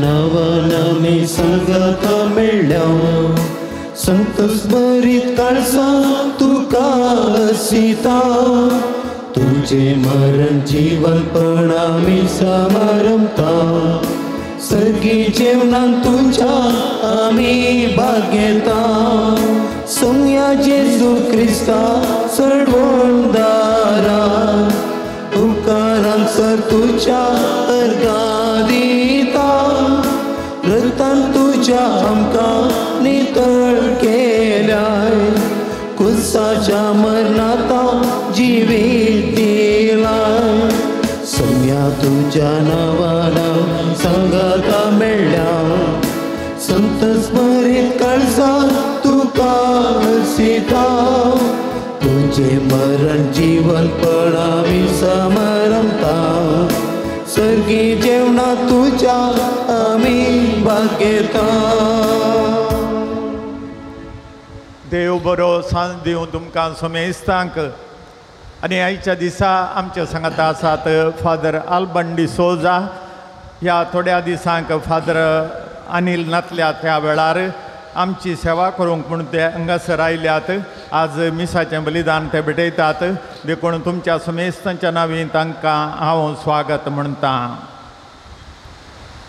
नवनवी संगत मेळ्या संतोष बरीत काळसा तुका सीता तुझे मरण जीवनपण आम्ही समारंभता सर्गी जेवणान तुझ्या आम्ही भाग्यता सोंग्या जेजू क्रिस्ता सडवणदारा उपकारांसर तुझ्या अर्गा दिता रक्तान तुझ्या आमकां नितळ केल्याय कुसाच्या मरणाता जिवीत दिलाय सोम्या तुझ्या नावाना संगता मेळ्या संतस बरीत काळजा तुका सीता तुझे मरण जीवनपण आम्ही समारंभता सर्गी जेवणा तुझ्या आम्ही भाग्यता देव बरो सांज दिवं तुमकां समेस्तांक आनी आयच्या दिसा आमच्या सांगात आसात फादर आल्बन डिसोजा ह्या थोड्या दिसांक फादर अनिल नातल्यात ह्या वेळार आमची सेवा करूंक म्हूण ते हांगासर आयल्यात आज मिसाचें बलिदान ते भेटयतात देखून तुमच्या समेस्तांच्या नांवी तांकां हांव स्वागत म्हणटा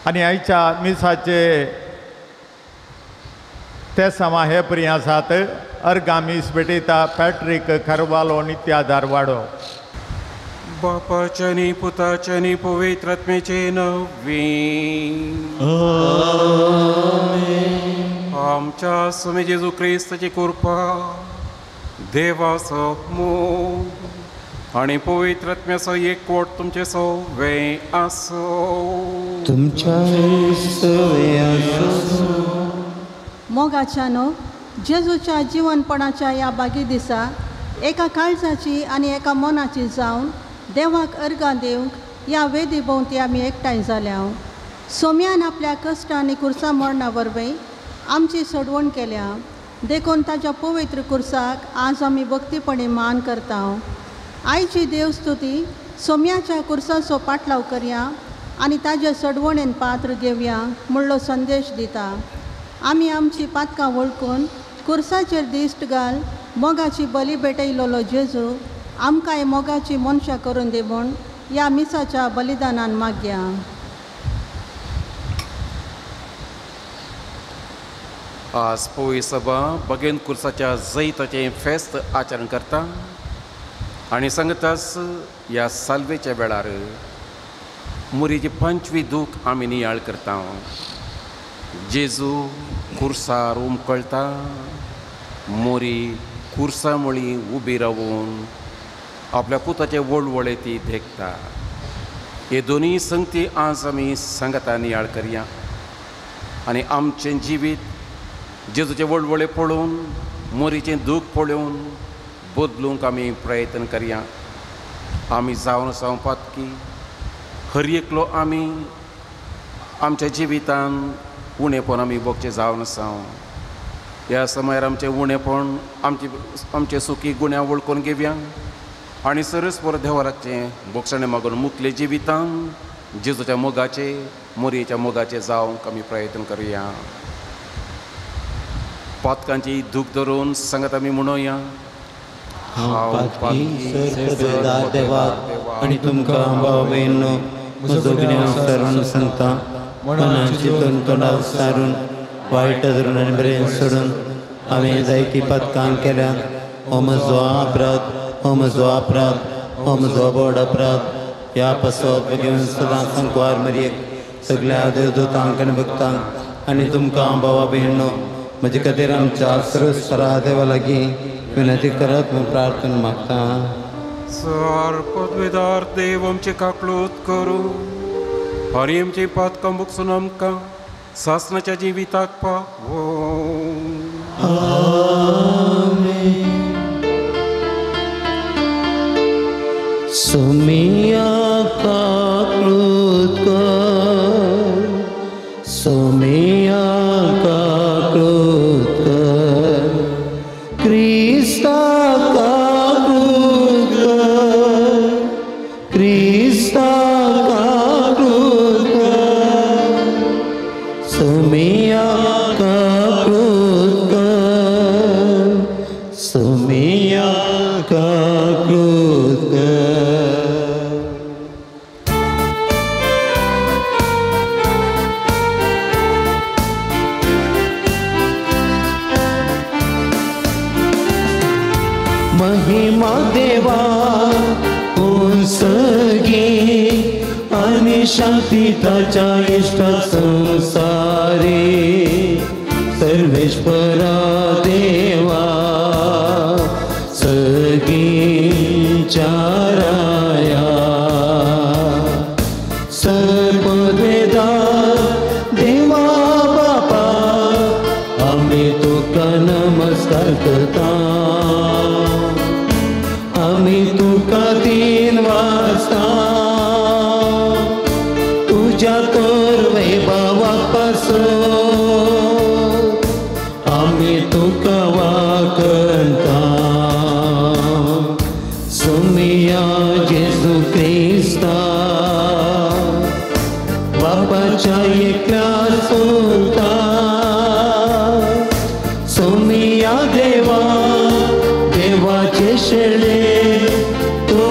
आनी आयच्या मिसाचे ते समा हे परी आसात अर्गामीस भेटयता पॅट्रीक खरवालो नित्याधार वाडो बापाचे नी पुताचे नी पवित्रात्मेचे नवी आमच्या स्वामी जेजू क्रिस्ताची कृपा देवाचो मोग आणि पवित्रात्म्याचो एकवट तुमचे सवे आसो तुमच्या सवे आसो मोगाच्यानो जेजूच्या जीवनपणाच्या या बागी दिसा एका काळजाची आनी एका मनाची जावन देवाक अर्गां दिवंक या वेदी भोंवती आमी एकठांय जाल्या सोम्यान आपल्या कश्ट आनी कुर्सा मरणा वरवीं आमची सोडवण केल्या देखून ताच्या पवित्र कुर्साक आज आमी भक्तीपणी मान करता आयची देवस्तुती सोम्याच्या कुर्साचो पाटलाव करया आनी ताजे सोडवणेन पात्र घेवया म्हणलो संदेश दिता आमी आमची पातकां वळखून कुर्साचेर दिश्ट घाल मोगाची बली भेटयलोलो जेजू आमकां मोगाची मनशां करून दी म्हूण ह्या मिसाच्या बलिदानान मागया आज पवित्र सभा बगेन कुर्साच्या जैताचें फेस्त आचरण करता आनी सांगतास ह्या साल्वेच्या वेळार मुरीची 25 दूख आमी नियाळ करता जेजू कुर्सार उमकळटा मोरी कुर्सा मळी उबी रावून आपल्या पुताचे वळवळे ती देखता हे दोनी संगती आज आमी सांगता नियाळ करया आनी आमचें जिवीत जेजूचे वळवळे पळोवन मोरीचें दूख पळोवन बदलूंक आमी प्रयत्न करया आमी जावन सांगपात की हर एकलो आमी आमच्या जिवितान उणेपण आमी भोगचें जावन आसा ह्या समयार आमचें उणेपण आमचे सुखी गुण्या वळखून घेवया आनी सरस्पर देवाराचें भोगसणें मागून मुखले जिवितान जेजूच्या मोगाचे मोरयेच्या मोगाचे जावंक आमी प्रयत्न करुया पातकांची दूख धरून सांगत आमी म्हणुया आनी तुमकां भाव भयण म्हजो गुन्यांव सारून सांगता मनाची तोंडां सारून वायट धरून आनी बरें सोडून हांवें जायतीं पातकां केल्या हो म्हजो अपराध हो म्हजो अपराध हो म्हजो बोड अपराध ह्या पासत घेवन सदां संकवार मरयेक सगळ्या देवदूतांक आनी भक्तांक आनी तुमकां भावा भयणो म्हजे खातीर आमच्या सरस्वरा देवा लागीं विनंती करत म्हूण प्रार्थना मागता पदवेदार देव आमचे काकलूत करूं आनी आमची पातकां भोगसून आमकां सासणाच्या जिविताक पावो सोमिया काकलूत कर सोमिया काकलूत कर क्रिस्ता काकलूत कर क्रिस्ता काकलूत कर महिमा देवा सगे आणि शांती ताच्या इष्ट संसारे सर्वेश्वरा देवा सगींच्या राया सर्ववेदा देवा बापा आम्ही तुका नमस्कार करता आम्ही तुका 3 वाजता तुझ्या तोर वैभवापासून आम्ही तुका वाकणता सोमिया जेजू ख्रिस्ता बापाच्या एकल्या चोरता सोमिया देवा देवाचे शेळे तू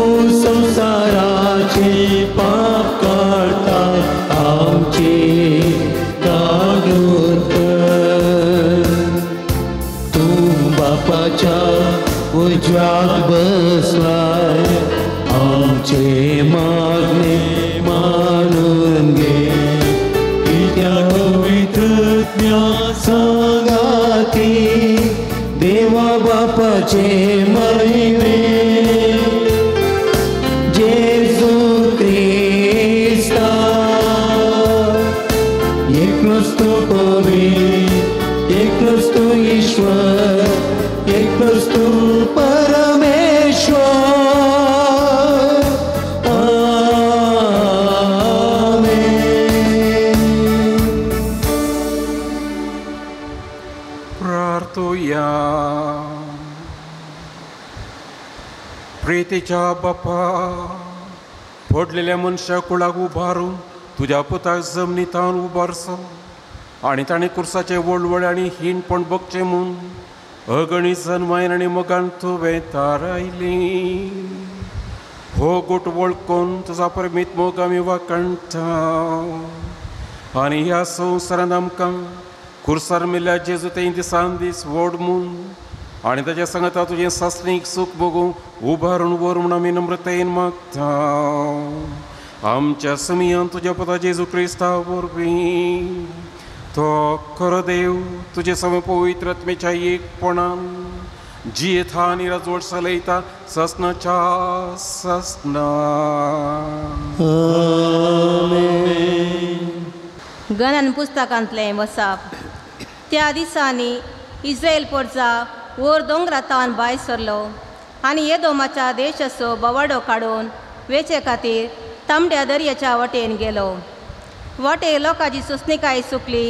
संसाराचे पाप काढता आमचे काढूत तू बापाच्या उजव्यात बसलाय आमचे मागणे मानून घे त्या पवित्र संगाती देवा बापाचे महिमे जेजू ख्रिस्ता एकच तू पवित्र एकच तू ईश्वर एकच तू परमेश्वर प्रार्थूया. प्रीतीच्या बापा फोडलेल्या मनशा कुळाक उबारून तुझ्या पुताक जमनीतान उबारसो आणि ताणें कुर्साचे वळवळ आणि हीणपण बगचें म्हूण अगणित जन्मायन आनी मोगान तुवें तारायली. हो गोट वळखून तुजा परमीत मोग आमी वाकणटा आनी ह्या संवसारांत आमकां कुर्सार मेल्ल्या जेजू तें दिसान दीस व्हड म्हूण आनी ताच्या सांगता तुजें सासणीक सूख बगून उबारून व्हर म्हूण आमी नम्रतेन मागता आमच्या समियान तुज्या पुता जेजू क्रिस्ता वरवीं. तो खरो देव तुजे समे पवित्र आत्मेच्या एकपणान जियेता आनी राजवट चलयता ससनाच्या ससना. गणन पुस्तकांतलें वचप. त्या दिसांनी इस्रायल परजा वयर दोंगरातान भायर सरलो आनी एदोमाच्या देशाचो बोवाडो काडून वेचे खातीर तांबड्या दर्याच्या वटेन गेलो. वटेर लोकांची सुस्निकाय सुकली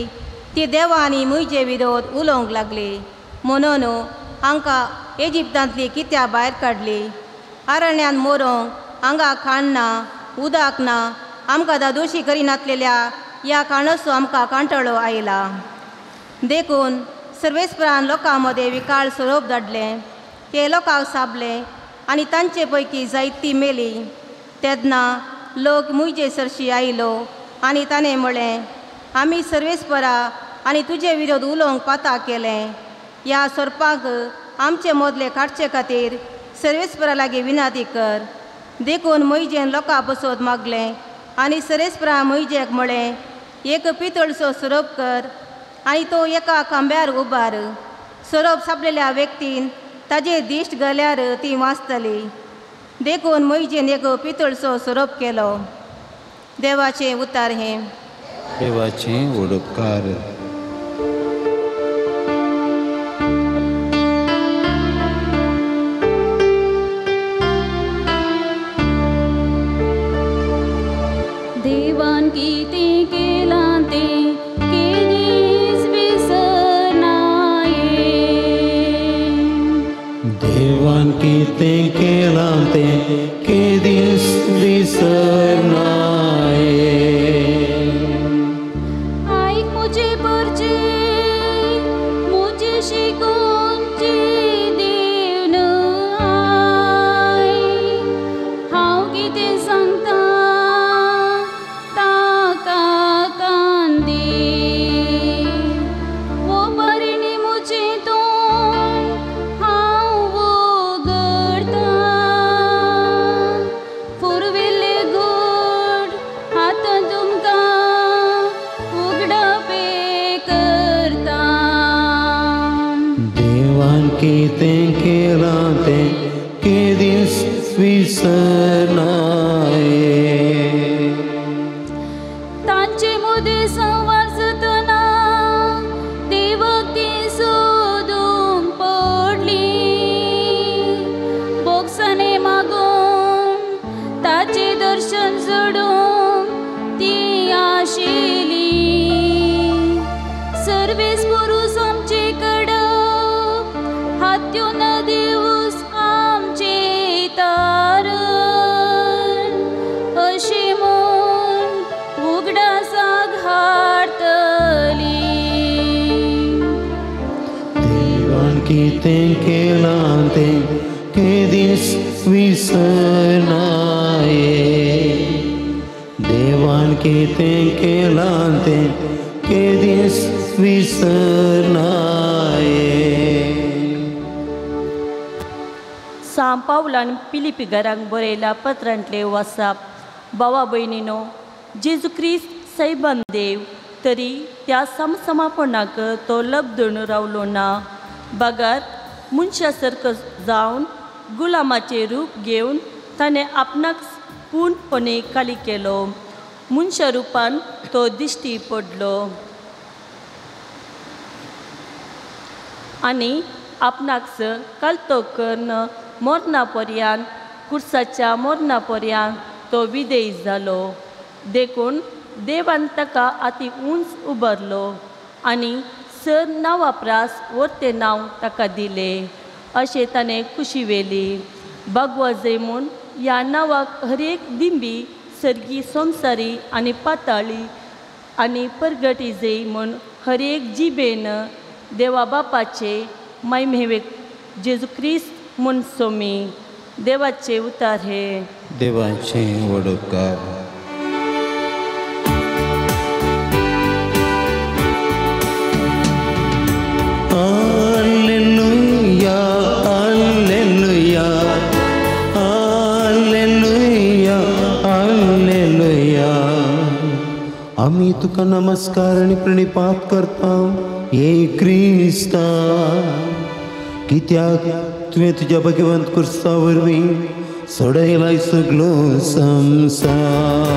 ती देवा आनी मुयजे विरोध उलोवंक लागली. म्हणून हांकां इजिप्तांतली कित्या भायर काडली. अरण्यान मोरूंक हांगा खाण ना उदक ना आमकां दोशी करिनासलेल्या ह्या कारणाचो आमकां कांटळो आयला. देखून सर्वेस्परान लोकां मदें विकाळ सोरोप धाडलें. ते लोकांक साबले आनी तांचे पैकी जायतीं मेली. तेन्ना लोक मुयजे सरशी आयलो आनी ताणें म्हळें आमी सर्वेस्परा आनी तुजे विरोध उलोवंक पाता केलें. ह्या सोरपाक आमचे मोदले काडचे खातीर सर्वेस्परा लागीं विनंती कर. देखून मुयजेन लोकां बसोत मागलें आनी सर्वेस्परा मुयजेक म्हळें एक पितळचो सोरोप कर आनी तो एका खांब्यार उबार. सोरोप सापलेल्या व्यक्तीन ताजेर दिश्ट घाल्यार ती वाचतली. देखून मुयजेन एक पितळचो सोरोप केलो. देवाचें उतार हें. देवाचें उपकार. देवान कितें केलां तें केदीस विसरनाये. देवान कितें केलां तें केदीस विसरनाये. आयक मुजे परचे मुजे शिकोवचे देव आय. हांव कितें सांगता ताका कांदी. वो परिणी मुजे तोंड हांव वगय. कितें केलां तें केदीस विसरनाये. तांचे मोदी संवार जातना देवाक ती सोदूंक पडली. बोक्साने मागून ताचे दर्शन जडूंक ती आशिल्ली. सर्वेस पुरुष आमचे कडक हात्यो न दिवस आमचे तारण. अशी म्हूण उगडासाक हाडटली. देवान कितें केलां तें केदीस विसरनाये. देवान कितें केलां तें केदीस विसरनाये. सां पावलान पिलिपी घरांक बरयला पत्रांतले वसाप. भावा भयणीनो, जेजू क्रिस्त सैबान देव तरी त्या समसमापणाक तो लबधून रावलो ना. बागार मनशा सारको जावन गुलामाचे रूप घेवन ताणें आपणाक पूर्णपणे खाली केलो. मनशा रुपान तो दिश्टी पडलो आनी आपणाक कालतो कर्ण मरणा पर्यंत कुर्साच्या मरणा पर्यंत तो विधेय जालो. देखून देवान ताका अति उंच उबारलो आनी सर नांवापरास वर्ते नांव ताका दिलें. अशें ताणें खुशी वेली. भगवा जय म्हूण ह्या नांवाक हर एक दिंबी सर्गी संवसारी आनी पाताळी आनी परगटी जय म्हूण हर एक जिबेन देवा बापाचे महिमेक जेजू क्रिस्त म्हूण सोमी. देवाचे उतार हे. देवाचे वडकार. Alleluia, alleluia, alleluia, alleluia. आम्ही तुका नमस्कार आणि प्रणिपात करता हे क्रिस्ता, कित्याक तुवें तुज्या भगवंत कुर्सा वरवीं सोडयलाय सगळो संवसार.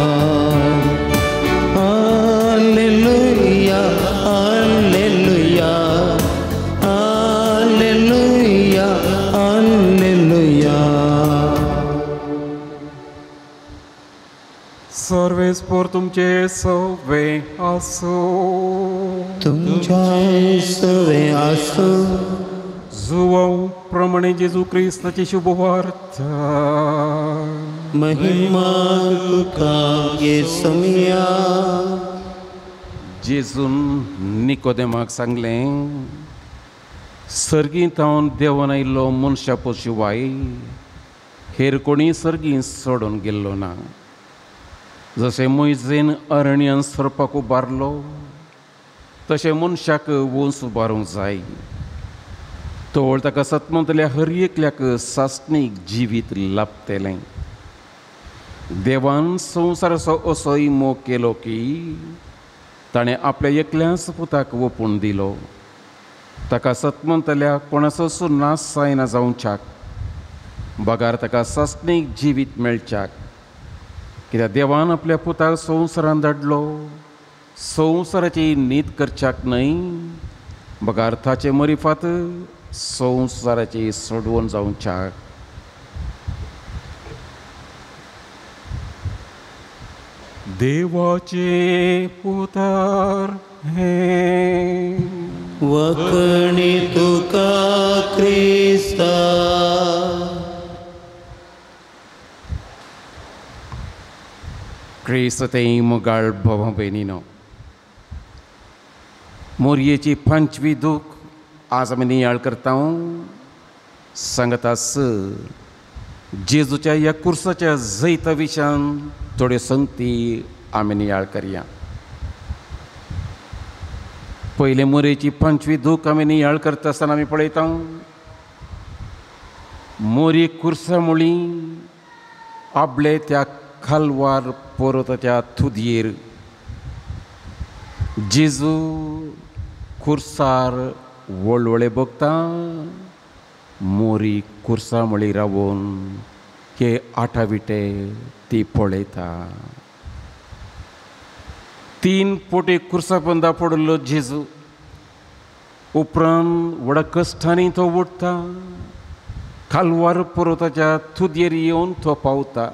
Alleluia, alleluia, alleluia, alleluia. Sarves पोर तुमचे सवे आसो. तुमच्या सवे आसो. जुवां प्रमाणे जेजू क्रिस्ताची शुभवार्ता. महिमा तुका येसुया. जेजून निकोदेमाक सांगलें, सर्गींत हांव देवान आयिल्लो मनशा शिवाय हेर कोणी सर्गी सोडून गेल्लो ना. जशें मोइजेन अरण्यांत सरपाक उबारलो तशें मनशाक वंस उबारूंक जाय. तोळ ताका सतमंतल्या हर एकल्याक सासणीक जिवीत लाभतलें. देवान संवसाराचो असोय मोग केलो की ताणें आपल्या एकल्याच पुताक ओपून दिलो. ताका सतमंतल्या कोणाचो नाश जायना जावच्याक, बगार ताका सासणीक जिवीत मेळच्याक. कित्याक देवान आपल्या पुताक संवसारांत धाडलो संवसाराची नीत करच्याक न्हय, बगार ताचे मरिफात संवसाराची सोडवण जावच्याक. देवाचे पुतार हे वखणी तुका क्रिस्ता. क्रिस्त तें मुगाळ भावा भयणीनो, मोरयेची 5वी दूख आज आमी नियाळ करता. सांगतास जेजूच्या ह्या कुर्साच्या जैता विशयान थोड्यो संगती आमी नियाळ करया. पयले मोरयेची 5वी दूख आमी नियाळ करता आसतना आमी पळयता मोरये कुर्सा मुळी आपले त्या खालवार पर्वताच्या थुदयेर जेजू खुर्सार वळवळे बगता मोरी कुर्सा मळी रावून हे आठाविटे ती पळयता. 3 पोटी कुर्सा बंदा पडलो जेजू उपरांत व्हडा कश्टांनी तो उठता. कालवार पर्वताच्या तुदयेर येवन तो पावता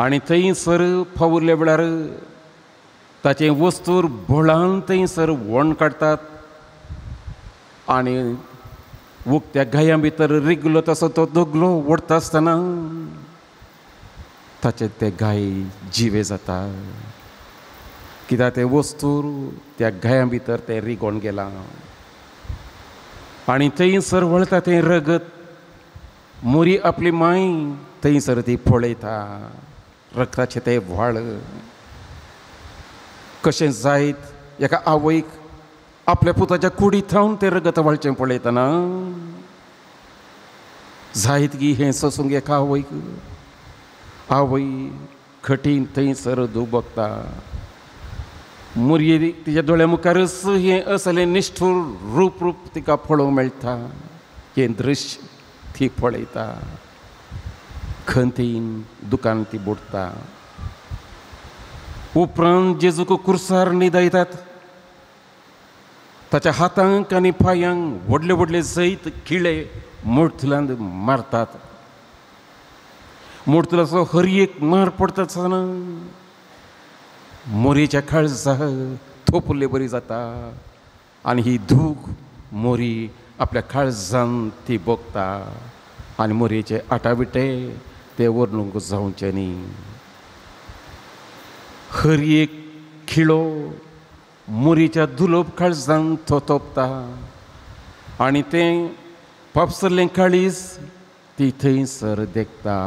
आनी थंयसर पावले वेळार ताचे वस्तूर भोळान थंयसर व्हण काडटात आनी उक्त्या गाया भितर रिगलो तसो तो दोगलो ओडता आसतना ताचे ते गाय जिवे जाता. कित्याक ते वस्तूर त्या गाया भितर ते रिगोन गेला आनी थंयसर वळता तें रगत. मोरी आपली माय थंयसर ती पळयता. रगताचे ते व्हाळ कशें जायत एका आवयक आपल्या पुताच्या कुडींत थावन तें रगत व्हाळचें पळयतना जायत की हें सोसूंक एका आवयक. आवय खटीन थंयसर दुबकता. मोरये तिच्या दोळ्या मुखारच हें असलें निश्ठूर रूप तिका पळोवंक मेळटा. हें दृश्य ती पळयता. खंतीन दुकान ती बुडटा. उपरांत जेजूक कुर्सार न्हिदयतात. ताच्या हातांक आनी पांयांक व्हडले व्हडले जैत खिळे मुर्तुलांत मारतात. मुर्तुलाचो हर एक मार पडटा आसतना मोरीच्या काळजाक थोपले बरी जाता आनी ही दूख मोरी आपल्या काळजान ती भोगता आनी मोरयेचे आटाविटे ते वर्णूंक जावचे न्ही. हर एक खिळो मोरीच्या दुलोप काळजान तो तोपता आनी तें पापसरलें काळीज ती थंयसर देखता.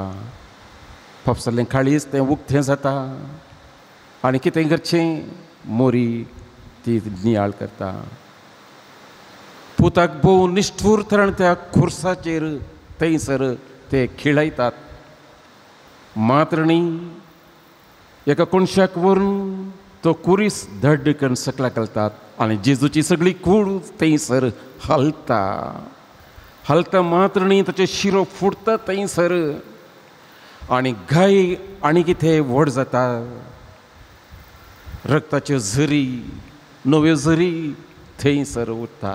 पापसरलें काळीज तें उक्तें जाता आनी कितें करचें मोरी ती नियाळ करता. पुताक भोव निश्ठूर तरान त्या खुर्साचेर थंयसर ते खिळयतात. मात्र न्ही एका कोणशाक व्हरून तो कुरीस धड करून सकला घालतात आनी जेजूची सगळी कूड थंयसर हलता मात्र न्ही ताचे शिरो फुटता थंयसर आनी गाय आनी कितें व्हड जाता. रक्ताच्यो झरी नव्यो झरी थंयसर उरता.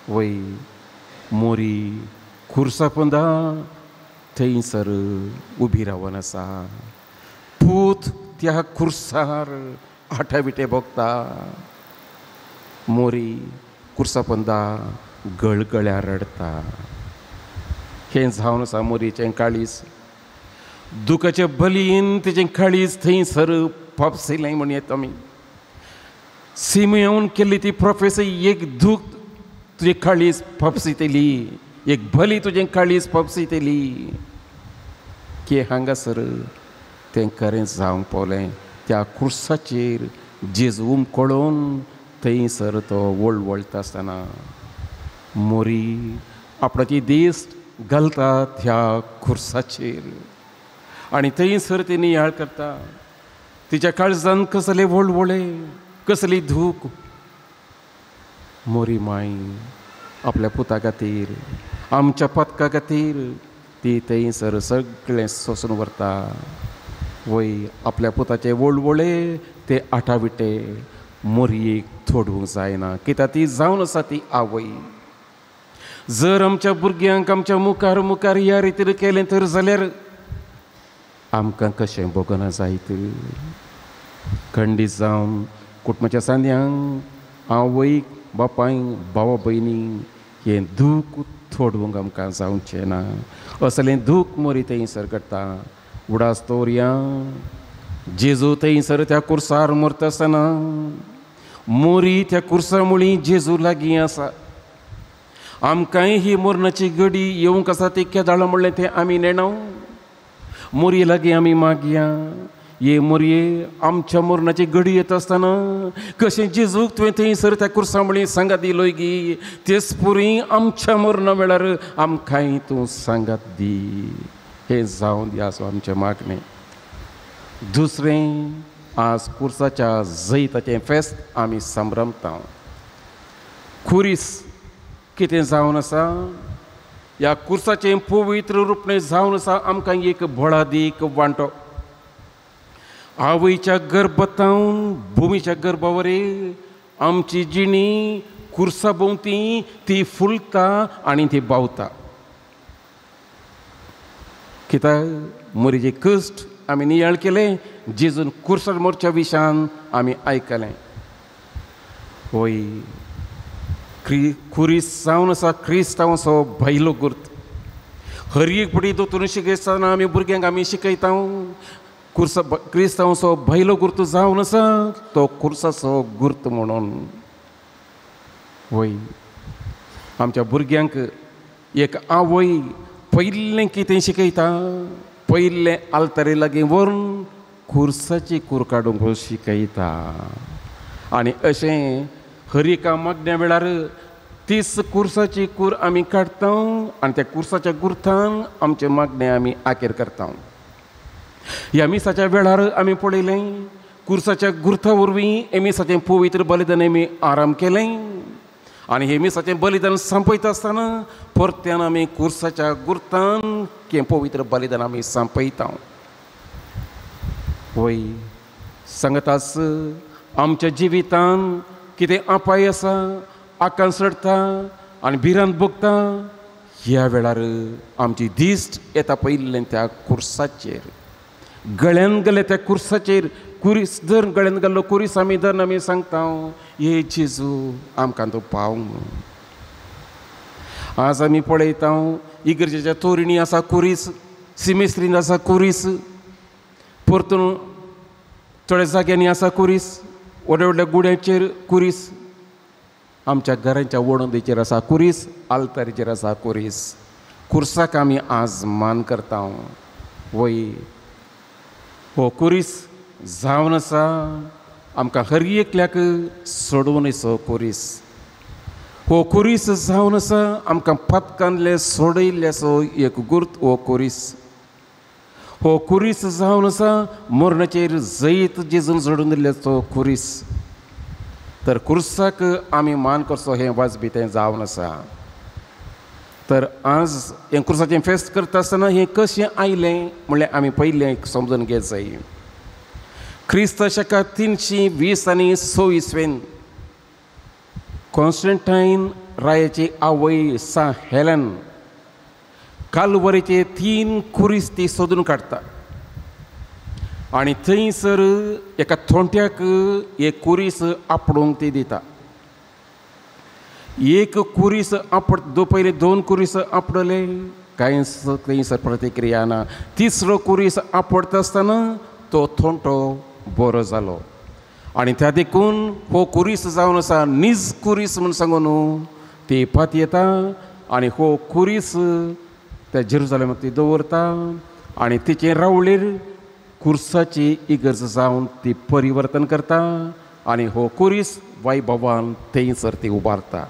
वय मोरी खुर्सा पोंदा थंयसर उबी रावन आसा. पूत त्या खुर्सार आठाविटे भोगता. मोरी खुर्सा पोंदा गळगळ्यार रडता. हें जावन आसा मोरीचें काळीज. दुखाच्या बलीन तेजें काळीज थंयसर फापसिलें म्हण येता आमी. सिमेओन केल्ली ती प्रोफेसी एक दूख तुजें काळीज फापसितली. एक भली तुजें काळीज फापसितली. की हांगासर तें खरें जावंक पावलें. त्या खुर्साचेर जेजू उमकोळोवन थंयसर तो वळवळटा आसतना मोरी आपणाची देस्त घालता ह्या खुर्साचेर आनी थंयसर ती नियाळ करता. तिच्या काळजान कसले वळवळे कसली दूख. मोरी माय आपल्या पुता खातीर आमच्या पतका खातीर ती थंयसर सगळें सोसून व्हरता. वय आपल्या पुताचे वळवळे ते आठाविटे मोरयेक थोडूंक जायना. कित्याक ती जावन आसा ती आवय. जर आमच्या भुरग्यांक आमच्या मुखार मुखार ह्या रितीन केलें तर जाल्यार आमकां कशें भोगना जायत. खंडीत जावन कुटुंबाच्या सांद्यांक आवयक बापायक भावा भयणीक हें दूख थोडूंक आमकां जावचें ना. असलें दूख मोरी थंयसर करता. उडास तोरया जेजू थंयसर त्या कुर्सार मरता आसतना मोरी त्या कुर्सा मुळी जेजू लागीं आसा. आमकांय ही मरणाची घडी येवंक आसा ती केदाळ म्हणलें तें आमी नेणाव. मोरये लागीं आमी मागया. ये मोरये आमच्या मरणाची घडी येता आसतना कशें जेजूक तुवें थंयसर त्या कुर्सा मुळी सांगात दिलोय गी तेच पुरी आमच्या मरणा वेळार आमकांय तूं सांगात दी. हें जावन दी आसूं आमचें मागणें. दुसरें आज कुर्साच्या जैताचें फेस्त आमी संभ्रमता. खुरीस कितें जावन आसा ह्या कुर्साचें पवित्र रूपणें जावन आसा आमकां एक भोळादीक वांटो. आवयच्या गर्भतावन भुमीच्या गर्भावरी आमची जिणी कुर्सा भोंवती ती फुलता आनी ती बावता. कित्याक मरीचे कश्ट आमी नियाळ केले, जेजून कुर्सार मोरच्या विशान आमी आयकलें. होय, कुरीस जावन आसा क्रिस्तांवाचो भायलो गुर्त. हर एक पटी दोतोर शिकयतना आमी भुरग्यांक आमी शिकयता क्रिस्तांवाचो भायलो गुर्त जावन आसा तो कुर्साचो गुर्त म्हणून. होय, आमच्या भुरग्यांक एक आवय पयलें कितें शिकयता, पयलें आल्तारे लागीं व्हरून कुर्साची कूर काडूंक शिकयता. आनी अशें हर एका मागण्या वेळार तीच कुर्साची कूर आमी काडटा आनी त्या कुर्साच्या गुर्थान आमचे मागणे आमी आखेर करता. ह्या मिसाच्या वेळार आमी पळयलें कुर्साच्या गुर्था वरवीं हे मिसाचें पवित्र बलिदान आमी आराम केलें. आनी हे मिसाचें बलिदान संपयता आसतना परत्यान आमी कुर्साच्या गुर्थान हें पवित्र बलिदान आमी संपयता. होय, सांगतास आमच्या जिवितान कितें अपाय आसा, आकांत सडटा आनी भिरांत भोगता, ह्या वेळार आमची दिश्ट येता पयलें त्या कुर्साचेर. गळ्यान गेले त्या कुर्साचेर कुरीस धर, गळ्यान गेल्लो कुरीस आमी धरून आमी सांगता हे जेजू आमकां तूं पाव म्हणून. आज आमी पळयता इगर्जेच्या तोरणी आसा कुरीस, सिमेस्त्रीन आसा कुरीस, परतून थोड्या जाग्यांनी आसा कुरीस, व्हड्या व्हडल्या गुड्याचेर कुरीस, आमच्या घरांच्या वणंदेचेर आसा कुरीस, आल्तारीचेर आसा कुरीस. कुर्साक आमी आज मान करता. वय, हो कुरीस जावन आसा आमकां हर एकल्याक सोडून येसो कुरीस. हो कुरीस जावन आसा आमकां पथकांतले सोडयल्लेसो एक गुर्त हो कुरीस. हो कुरीस जावन आसा मरणाचेर जैत जेजून जोडून दिल्लेचो कुरीस. तर कुर्साक आमी मान करचो हें वाजबी तें जावन आसा. तर आज हें कुर्साचें फेस्त करता आसतना हें कशें आयलें म्हणल्यार आमी पयलें समजून घेवंक जाय. क्रिस्त शका 320 आनी 26 कॉन्स्टंटायन रायाची आवय सा हेलन कालवरीचे 3 कुरीस ती सोदून काडटा आनी थंयसर एका थोंट्याक एक कुरीस आपडूंक ती दिता. एक कुरीस पयले 2 कुरीस आपडले, कांय थंयसर प्रतिक्रिया ना. तिसरो कुरीस आपडटा आसतना तो थोंटो बरो जालो आनी त्या देखून हो कुरीस जावन आसा निज कुरीस म्हूण सांगून ती पात येता आनी हो कुरीस त्या जेरुसलेमांत ती दवरता आनी तिचे रावळेर कुर्साची इगर्ज जावन ती परिवर्तन करता आनी हो कुरीस वैभवान थंयसर ती उबारता.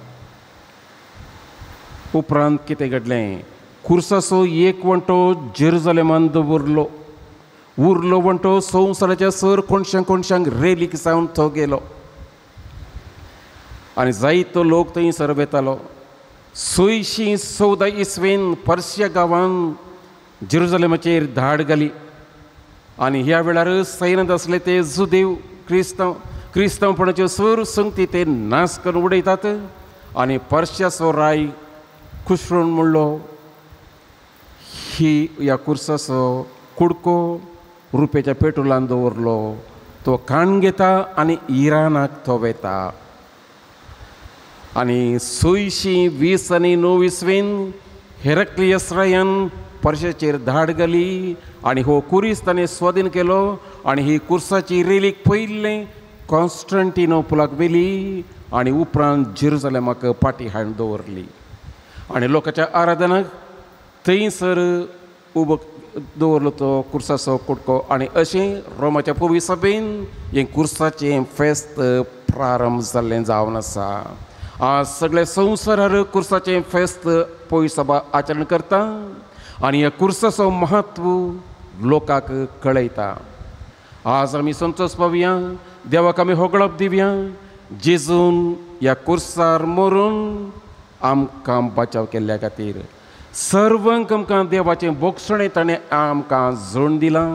उपरांत कितें घडलें, कुर्साचो एक वंटो जेरुसलेमान दवरलो, उरलो वंटो संवसाराच्या सर कोणशांक रेलीक जावन तो गेलो आनी जायतो लोक थंयसर वेतालो. 614 इसवेन पर्शिया गांवांत जेरुसलेमाचेर धाड घाली आनी ह्या वेळार सैन्यांत आसले ते जुदेव क्रिस्तांवपणाच्यो सर संगती ते नाश करून उडयतात आनी पर्शियाचो राय खुशरून म्हणलो ही ह्या कुर्साचो कुडको रुपेच्या पेट्रोलान दवरलो, तो काण घेता आनी इराणाक तो वेता. आनी 620 आनी 29 हेरक्लियस रायान पर्शियाचेर धाड घाली आनी हो कुरीस ताणें स्वाधीन केलो आनी ही कुर्साची रेलीक पयलें कॉन्स्टंटिनोपलाक व्हेली आनी उपरांत जेरुसलेमाक पाटी हाडून दवरली आनी लोकांच्या आराधनाक थंयसर उबो दवरलो तो कुर्साचो कुडको. आनी अशें रोमाच्या पवी सभेन हें कुर्साचें फेस्त प्रारंभ जाल्लें जावन आसा. आज सगळे संवसारार कुर्साचें फेस्त पवी सभा आचरण करता आनी ह्या कुर्साचो महत्व लोकांक कळयता. आज आमी संतोश पावया, देवाक आमी होगळप दिवया, जेजून ह्या कुर्सार मरून आमकां बचाव केल्ल्या खातीर सर्वांक आमकां देवाचें बोगसणें ताणें आमकां जोडून दिलां.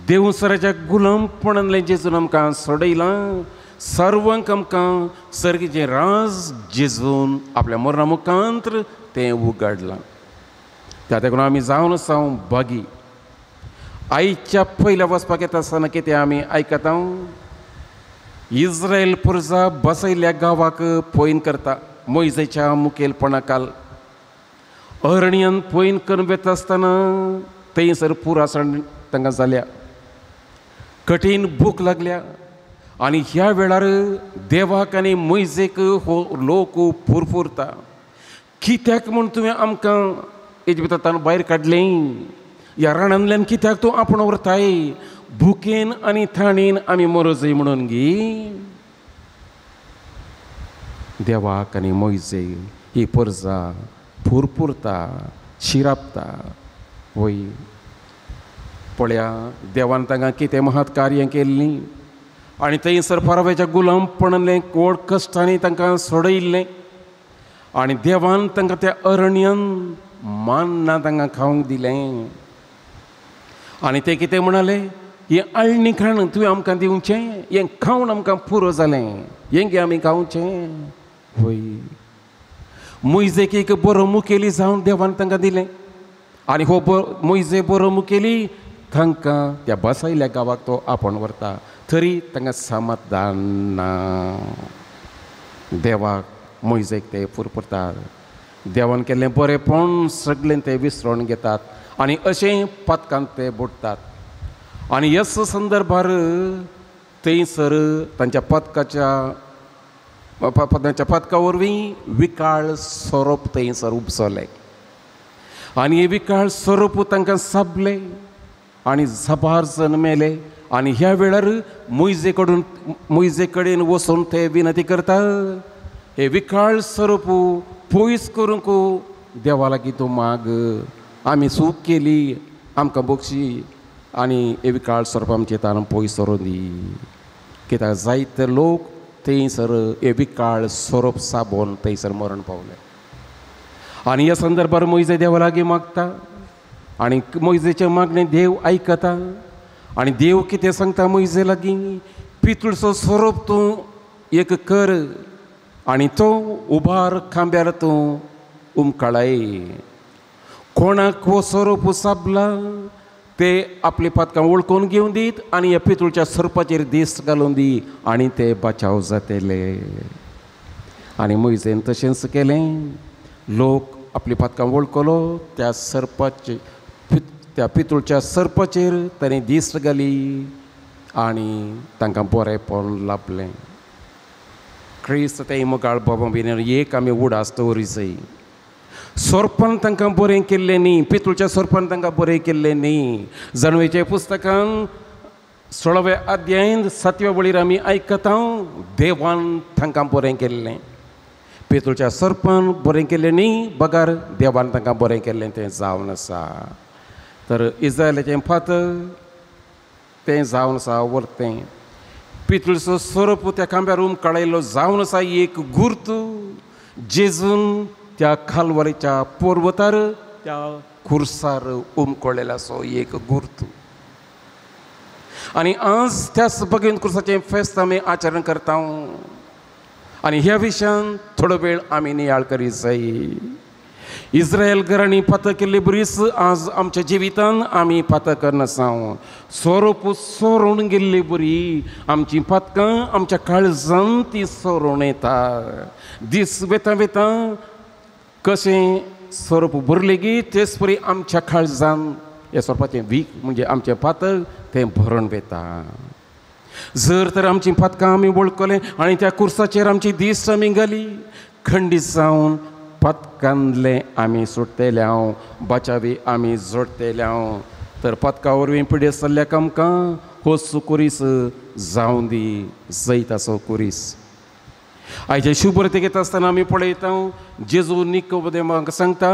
देवसराच्या गुलामपणांतल्यान जेजून आमकां सोडयलां. सर्वांक आमकां सर्गीचें राज जेजून आपल्या मरणा मुखांत्र तें उगडलां. त्या देखून आमी जावन आसां बागी. आयच्या पयल्या वचपाक येता आसतना कितें आमी आयकता, इस्रायल पुरजा बसयल्ल्या गांवाक पयन करता. मोइजेच्या मुखेलपणाखाल अरण्यांत पयन करून वता आसतना थंयसर पुरासण तांकां जाल्या, कठीण भूक लागल्या. आनी ह्या वेळार देवाक आनी मोइजेक हो लोक फुरफुरता. कित्याक म्हूण तुवें आमकां इजिप्तांतल्यान भायर काडलें? ह्या राणांतल्यान कित्याक तूं आपण व्हरताय? भुकेन आनी थाणेन आमी मरोजय म्हणून गी. देवाक आनी मोइजे ही परजा फुरफुरता, शिरापता. वय पळया, देवान तांकां कितें महत् कार्यां केल्लीं. आनी थंयसर फारावाच्या गुलामपणांतलें कोड कश्टांनी तांकां सोडयल्लें. आनी देवान तांकां त्या अरण्यांत मान्ना तांकां खावंक दिलें. आनी ते कितें म्हणाले, हें आळणी खाण तुवें आमकां दिवचें, हें खावन आमकां पुरो जालें, हें गे आमी खावचें. वय मोइजेक एक बरो मुखेली जावन देवान तांकां दिलें. आनी हो मोइजे बरो मुखेली तांकां त्या बसयल्ल्या गांवाक तो आपण व्हरता. तरी तांकां समाधान ना. देवाक मोइजेक ते फुरफुरतात. देवान केल्लें बरेंपण सगळें ते विसरून घेतात आनी अशें पथकांत ते बुडटात. आनी ह्याच संदर्भार थंयसर तांच्या पथका वरवीं विकाळ सोरोप थंयसर उपसलें. आनी हे विकाळ सोरोप तांकां साबलें आनी झबार जन मेले. आनी ह्या वेळार मोइजे कडेन वचून ते विनंती करता, हे विकाळ स्वरूप पयस करूंक देवा लागीं तूं माग. आमी चूक केली, आमकां बक्षी, आनी हे विकाळ स्वरूप आमचे तान पयस सरून दी. कित्याक जायते लोक थंयसर हे विकाळ स्वरूप साबोन थंयसर मरण पावले. आनी ह्या संदर्भार मोइजे देवा लागीं मागता. आनी मोइजेचें मागणें देव आयकता. आनी देव कितें सांगता मोइजे लागीं, पितूळचो स्वरूप तूं एक कर आनी तो उबार खांब्यार तूं उमकळय. कोणाक हो स्वरूप साबला ते आपली पथकां वळखून घेवन दीत आनी ह्या पितूळच्या सर्पाचेर दीस घालून दी आनी ते बचाव जातले. आनी मोइजेन तशेंच केलें. लोक आपली पथकां वळखलो, त्या पितूळच्या सर्पाचेर ताणें दीस घाली आनी तांकां बरेंपण लाभलें. क्रिस्त ते मुखार बाबा बीन एक आमी उडास दवरूंक जाय. सोरपान तांकां बरें केल्लें न्ही, पितूळच्या सोरपान तांकां बरें केल्लें न्ही. जाणवेच्या पुस्तकान 16व्या अध्यायान 7व्या वळीर आमी आयकता, देवान तांकां बरें केल्लें. पितूळच्या सोरपान बरें केल्लें न्ही, बगार देवान तांकां बरें केल्लें तें जावन आसा. तर इस्रायलाचें फातर तें जावन आसा वर्तें. पितूळचो स्वरूप त्या खांब्यार उमकळयलो जावन आसा एक गुर्त. जेजून त्या खालवारीच्या पर्वतार त्या खुर्सार उमकळलेलो असो एक गुर्त. आनी आज त्याच भगवंत खुर्साचें फेस्त आमी आचरण करता. आनी ह्या विशयान थोडो वेळ आमी नियाळ करीत जाय. इस्रायल घरांनी पातळ केल्ली बरीच आज आमच्या जिवितान आमी पातळ करनासा. स्वरूप सोरून गेल्ली बरी. आमची पथकां आमच्या काळजान ती सोरून येता. दीस वेता वेता कशें स्वरूप भरले गी तेच परी आमच्या काळजान हे स्वरूपाचें वीक म्हणजे आमचें पातळ तें भरून वेता. जर तर आमची पथकां आमी वळखलें आनी त्या कुर्साचेर आमची दीस आमी घाली, खंडीत जावन पथकांतले आमी सुटतेले बचावी आमी जोडतेले तर पथका वरवीं पिडे चल्ल्याक आमकां होच कुरीस जावं दी, जैत असो कुरीस. आयचे शुभ्रते घेता आसतना आमी पळयता जेजू निकोदेमाक सांगता,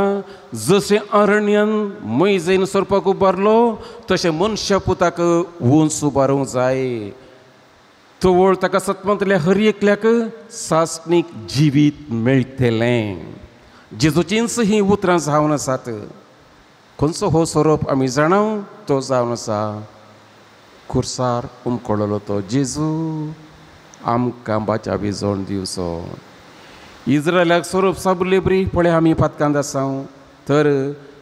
जशें अरण्यान मोइजेन सोरपाक उबारलो तशें मनशा पुताक उंच उबारूंक जाय. तोवळ ताका सतमंतल्या हर एकल्याक सासणीक जिवीत मेळटलें. जेजूचींच ही उतरां जावन आसात. खंयचो हो सोरोप आमी जाणाव तो जावन आसा खुर्सार उमखलोलो तो जेजू आमकां बाच्या विजोण दिवचो. इस्रायलाक सोरोप साबुरले बरी पळय आमी पातकांत आसा. तर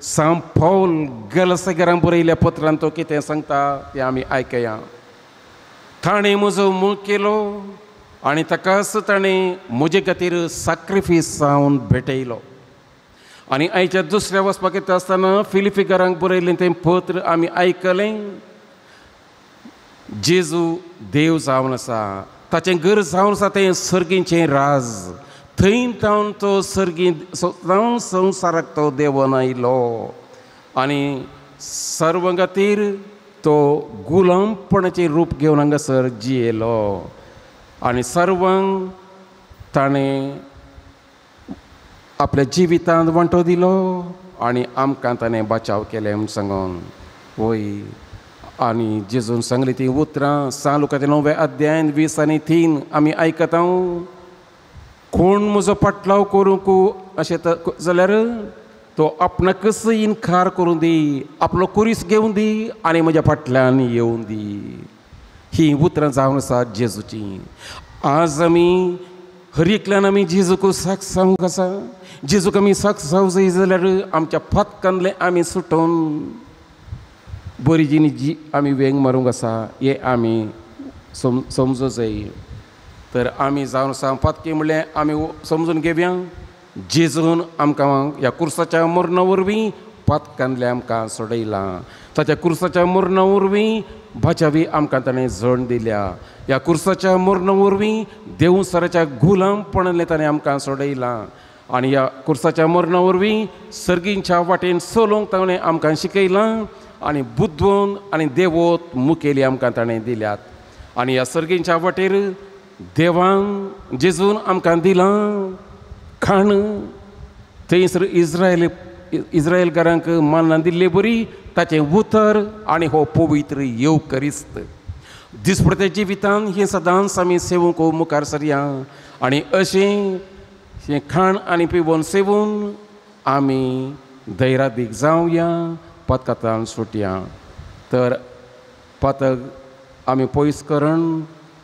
सांत पौल गलातियेंकारांक बरयल्या पत्रांत तो कितें सांगता तें आमी आयकया. ताणें म्हजो मूळ केलो आनी ताकाच ताणें म्हजे खातीर सॅक्रिफीस जावन भेटयलो. आनी आयच्या दुसऱ्या वचपाक येता आसतना फिलिपिकारांक बरयलें तें पत्र आमी आयकलें. जेजू देव जावन आसा, ताचें घर जावन आसा तें सर्गीचें राज. थंय जावन तो सर्गी जावन संवसाराक तो देवन आयलो आनी सर्व खातीर तो गुलामपणाचें रूप घेवन हांगासर जियेलो आनी सर्वांक ताणें आपल्या जिवितांत वांटो दिलो आनी आमकां ताणें बचाव केलें म्हूण सांगून वय. आनी जेजून सांगली ती उतरां सा लोकांच्या 9व्या अध्यायान 20 आनी 3 आमी आयकता. कोण म्हजो पाटलाव करूंक अशें जाल्यार तो आपणाकच इन्कार करूं दी, आपलो कुरीस घेवन दी आनी म्हज्या फाटल्यान येवं दी. ही उतरां जावन आसात जेजूची. आज आमी हर एकल्यान आमी जेजूक साक सांगूंक आसा. जेजूक आमी साक जावं जाय जाल्यार आमच्या फातकांतलें आमी सुटोवन बरी जी आमी वेंग मारूंक आसा हें आमी समजूं जाय. तर आमी जावन आसा फातकी म्हणलें आमी समजून घेवया. जेजून आमकां ह्या कुर्साच्या मरणा वरवीं फातकांतलें आमकां सोडयलां. ताच्या कुर्साच्या मरणा वरवीं बाचावी आमकां ताणें जण दिल्या. ह्या कुर्साच्या मरणा वरवीं देवसराच्या गुलामपणांतलें ताणें आमकां सोडयलां. आनी ह्या कुर्साच्या मरणा वरवीं सर्गींच्या वाटेन चलोवंक ताणें आमकां शिकयलां आनी बुद्दोवन आनी देवोत मुखेली आमकां ताणें दिल्यात. आनी ह्या सर्गींच्या वाटेर देवान जेजून आमकां दिलां खाण. थंयसर इस्रायलकारांक मान्ना दिल्ली बरी ताचें उतर आनी हो पवित्र येवकरिस्त. दिसपट्ट्या जिवितांत हें सदांच आमी सेवूंक मुखार सरया आनी अशें हें खाण आनी पिवून सेवून आमी धैर्यादीक जावया, पथकांतल्यान सुटया. तर पथक आमी पयस करून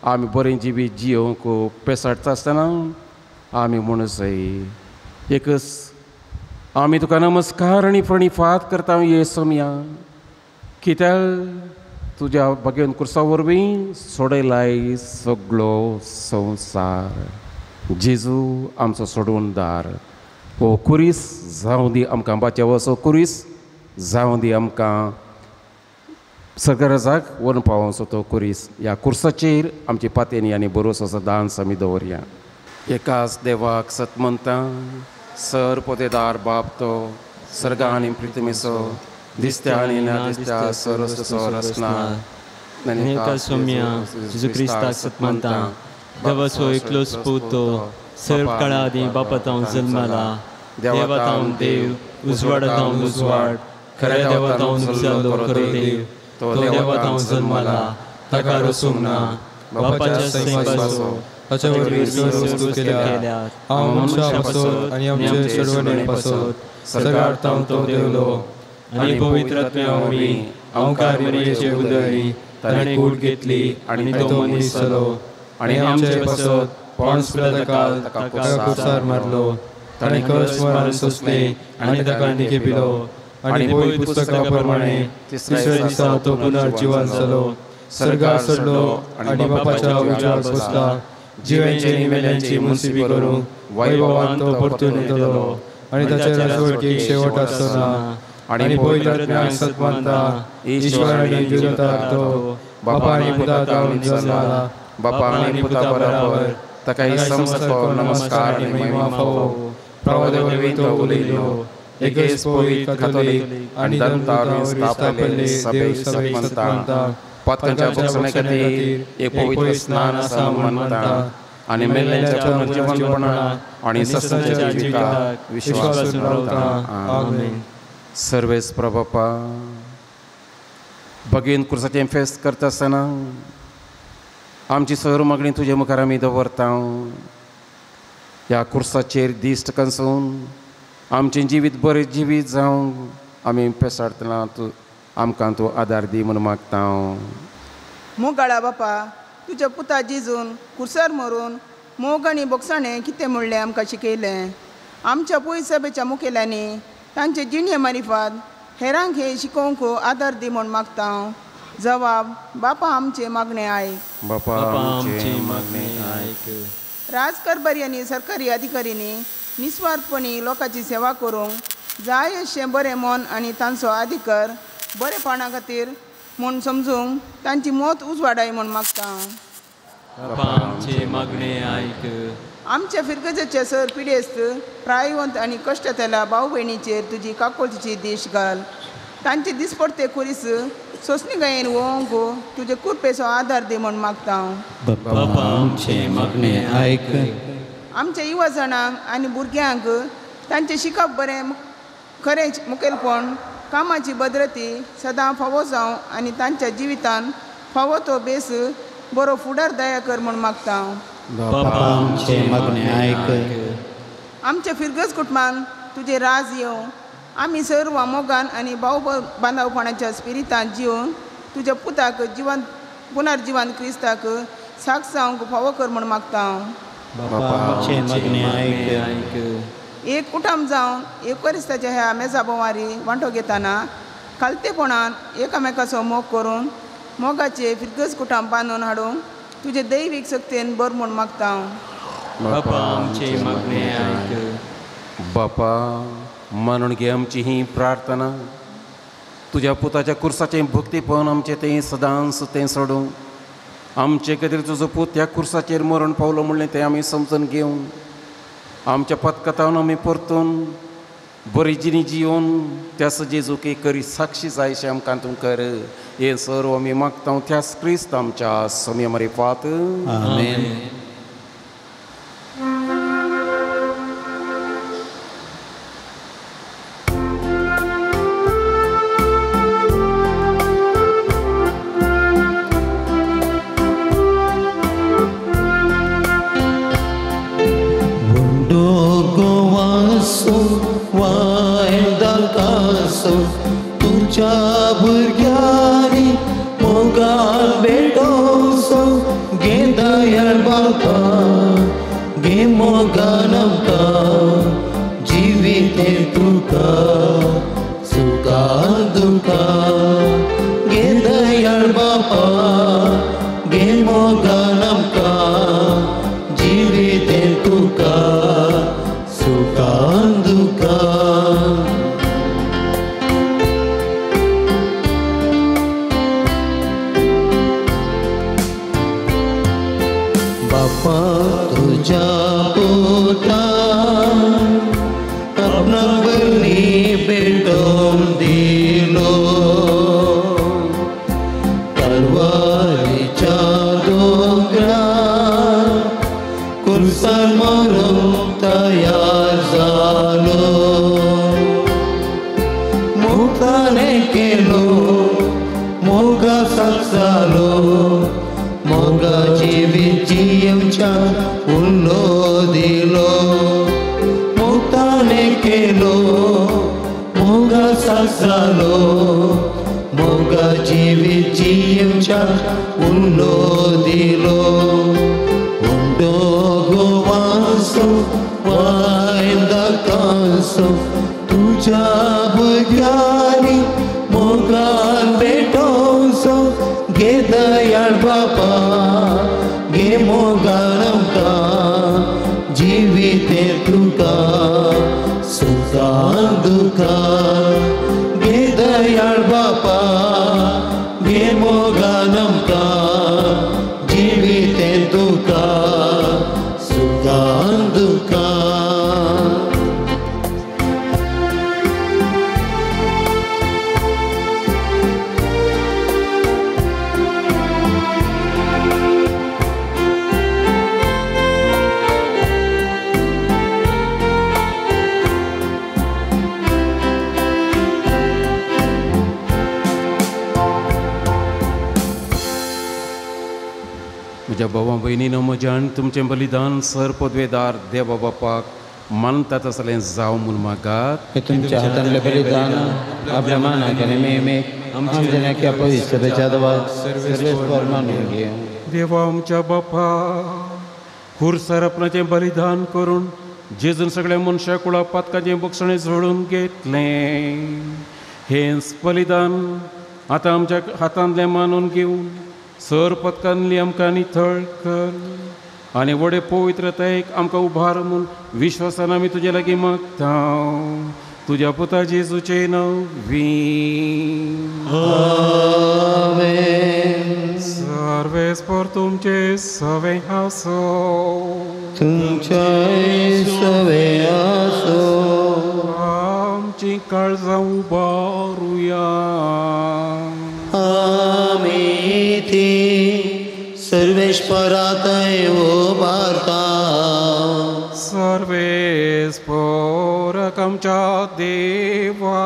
आमी बरें जिवीत जियोवंक पेसाडटा आसतना आमी म्हणूं जाय एकच आमी तुका नमस्कार आनी प्रणिपात करता येसुमिया, कित्याक तुज्या भगवन कुर्सा वरवीं सोडयलाय सगळो संवसार. जेजू आमचो सोडूनदार, हो कुरीस जावं दी आमकां बाचेवचो कुरीस जावं दी आमकां सगळ्याक व्हरून पावोवचो तो कुरीस. ह्या कुर्साचेर आमची पातेनी आनी भरोसो सदांच आमी दवरया. एकाच देवाक सत म्हणटा, सर पोतेदार बाप तो सर्गा आनी पृथ्वीचो दिसत्या आनी नादिसत्या सरस्वसो रचना एका सौम्या जेजू क्रिस्ताक सत म्हणटा, देवाचो एकलोच पूत तो सर्व काळा आदी बापातावन जल्माला. देवातावन देव, उजवाडातावन उजवाड, खऱ्या देवातावन उजालो खरो देव. तो देवातावन जल्माला, ताका रसूंक ना, बापाच्या सैपाचो ताच्या वरवीं सर्व वस्तू केल्यात. हांव मनशा पासत आनी आमचे चेडवणे पासत सदां तो देवलो आनी पवित्र आत्म्या वरवीं ओंकार मरियेचे उदरी ताणें कूड घेतली आनी तो मनीस जालो. आनी आमचे पासत पोंस पिलाताकाल ताका कुर्सार मारलो. ताणें कळस मारून सोंसलें आनी ताका निखेपिलो. आनी पवित्र पुस्तका प्रमाणे तिसऱ्या दिसा तो पुनर्जिवन जालो, सर्गार चडलो आनी बापाच्या उजवाड बसला. जिव्यांचे आनी मेल्यांची मुनसिबी करूंक वैभवान तो परतून येतलो आनी ताच्या राजवटीक शेवट आसना. आनी पवित्र आत्म्याक सत मानता, ईश्वर आनी जिवंताक तो बापा आनी पुता तावन जल्माला. बापा आनी पुता बराबर ताका समस्त नमस्कार आनी महिमा फावो. प्रभुदेवरवीं तो उलयलो, एकेच पवित्र कातोलीक आनी धर्मतावरीं स्थापले सभेक सत म्हणटा. पथकांच्या भक्षणे खातीर एक पवित्र स्नान आसा म्हणटा आनी मेल्ल्यांच्या पुनर्जीवनपणा आनी सस्तांच्या जिविताक विश्वास रावता. आमेन. सर्वेस प्रभुपा, भगीन कुर्साचें फेस्त करता आसतना आमची सर मागणी तुजे मुखार आमी दवरता. ह्या कुर्साचेर दिश्ट कसून आमचें जिवीत बरें जिवीत जावं आमी पेसाडटना आमकां तूं आदार दी म्हूण मागता. मोगाळा बापा, तुज्या पुता जिजून कुर्सार मरून मोग आनी बोगसाणें कितें म्हणलें आमकां शिकयलें. आमच्या पुय सभेच्या मुखेल्यांनी तांचे जिणे मारिफात हेरांक हे शिकोवंक आदार दी म्हूण मागता. जवाब, बापा आमचे मागणें आयक. बापा आमचे मागणें आयक. राजकारभारी आनी सरकारी अधिकाऱ्यांनी निस्वार्थपणी लोकांची सेवा करूंक जाय अशें बरें मन आनी तांचो अधिकार बरेपणा खातीर म्हूण समजूंक तांची मत उजवाडाय म्हूण मागता. आमचे मागणें आयक. आमच्या फिरगजेचे सर पिडेस्त प्रायवंत आनी कश्टतला भाऊ भयणीचेर तुजी काकोळची दिश घाल. तांचे दिसपडते खुरीस सोंसणी गायेन वोवंक तुजे कुरपेचो आदार दी म्हूण मागता. बापा आमचे मागणें आयक. आमच्या युवा जाणांक आनी भुरग्यांक तांचे शिकप बरें खरें मुखेलपण कामाची भद्रती सदां फावो जावं आनी तांच्या जिवितान फावो तो बेस बरो फुडार दया कर म्हूण मागता. बापा आमचे मागणें आयक. आमच्या फिरगज कुटुंबान तुजे राज येवं. आमी सर्व मोगान आनी भाव बांदवपणाच्या स्पिरितान जिवन तुज्या पुताक जिवन पुनर्जिवन क्रिस्ताक साक्ष जावंक फावो कर म्हूण मागता. बापा आमचे मागणें आयक. एक कुटुंब जावन एकरिस्ताच्या ह्या मेजा बोवारी वांटो घेतना खालतेपणान एकामेकाचो मोग करून मोगाचे फिरगज कुटुंब बांदून हाडूंक तुजे दैवीक शक्तीन बर म्हूण मागता. बापा आमचे मागणें आयक. बापा मानून घे आमची ही प्रार्थना. तुज्या पुताच्या कुर्साचें भक्तीपण आमचें तें सदांच तें सोडूं. आमचे खातीर तुजो पूत ह्या कुर्साचेर मरण पावलो म्हणलें तें आमी समजून घेवन आमच्या पथकथावन आमी परतून बरी जिणी जिवन त्यास जेजूक एक करी साक्षी जायशें आमकां तूं कर. हें सर्व आमी मागता त्यास क्रिस्त आमच्या समी मारिफात. आमेन. तुझ्या भुरग्यांनी मोगान भेटोवचो गे दयाळ बापा. गे मोगान आमकां जिवीत तुका सुखा दुखा. गे दयाळ बापा. गे मोगान आमकां जिवीत तुका सुखा दुखा. बापा तुझ्या पुता आपणा बली भेटून दिलो. कलवारीच्या दोंगरार कुर्सार मरूंक तयार जालो. मोगाने केलो मोगा साक्ष जालो. मोगा जिवीत जियेवच्या उल्लो दिलो. मोगाने केलो मोगा साक्ष जालो. मोगा जिवीत जियेवच्या उल्लो दिलो. उंडो गोवासो वायदा कांसो तुझ्या भुरग्यांनी मोगान भेटोवचो गे दयाळ बापा. गे मोगान आमकां जिवीत तुका सुखा दुखा. गे दयाळ बापा. गे मोगान आमकां जिवीत तुका सुखा दुखा. म्हज्या भावा भयणीनो म्हज्यान तुमचें बलिदान सर पदवेदार देवा बापाक मानता तसलें जावं म्हूण मागात. हे तुमच्या हातांतलें बलिदान आपल्या मानाक आनी मेमेक आमच्या पवित्र सभेच्या दवात सर्वेस्वर मानून घे. देवा आमच्या बापा खुर्सार आपणाचें बलिदान करून जेजून सगळ्या मनशा कुळा पातकाचें बक्षणें जोडून घेतलें. हें बलिदान आतां आमच्या हातांतलें मानून घेवन सर पथकांतली आमकां नितळ कर आनी व्हडे पवित्रतायेक आमकां उबार म्हूण विश्वासान आमी तुजे लागीं मागता. तुज्या पुता जेजूचें नवी सर्वेस्पर तुमचे सवे आसो. तुमचे सवे आसो. आमची काळजां उबारुया. आमी ती सर्वेश्वरातय उबारता. सर्वेस्पराक आमच्या देवा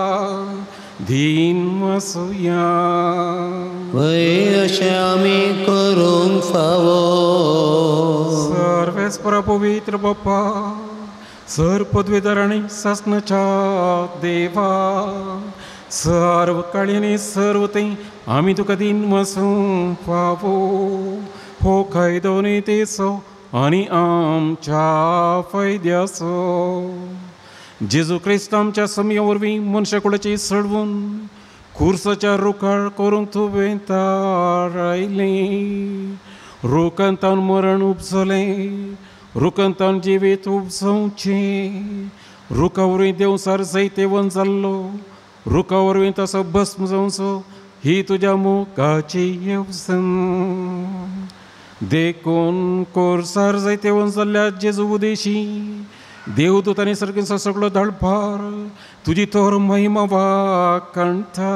धीन आसुया. वय अशें आमी करूंक फावो. सर्वेस्परा पवित्र बाप्पा सर पदवेदार आनी सासणाच्या देवा सर्व काळी आनी सर्व ते आमी तुका दिन वसूंक फावो. हो कायदो नितेचो आनी आमच्या फायद्याचो. जेजू क्रिस्त आमच्या समया वरवीं मनशा कुळाची सडवून खुर्साच्या रुखार करूंक तुवें थारायलें. रुखांतान मरण उपजलें. रुखांतान जिवीत उपजोवचें. रुखा वरवीं देवसार जैतेवन जाल्लो. रुखा वरवीं तसो भस्म जावचो ही तुज्या मोगाची येवजण. देखून कोर्सार जैतेवन जाल्ल्या जेजू उदेशी देवदूत आनी सर्गीचो सगळो दळभार तुजी तोर महिमा वाकणटा.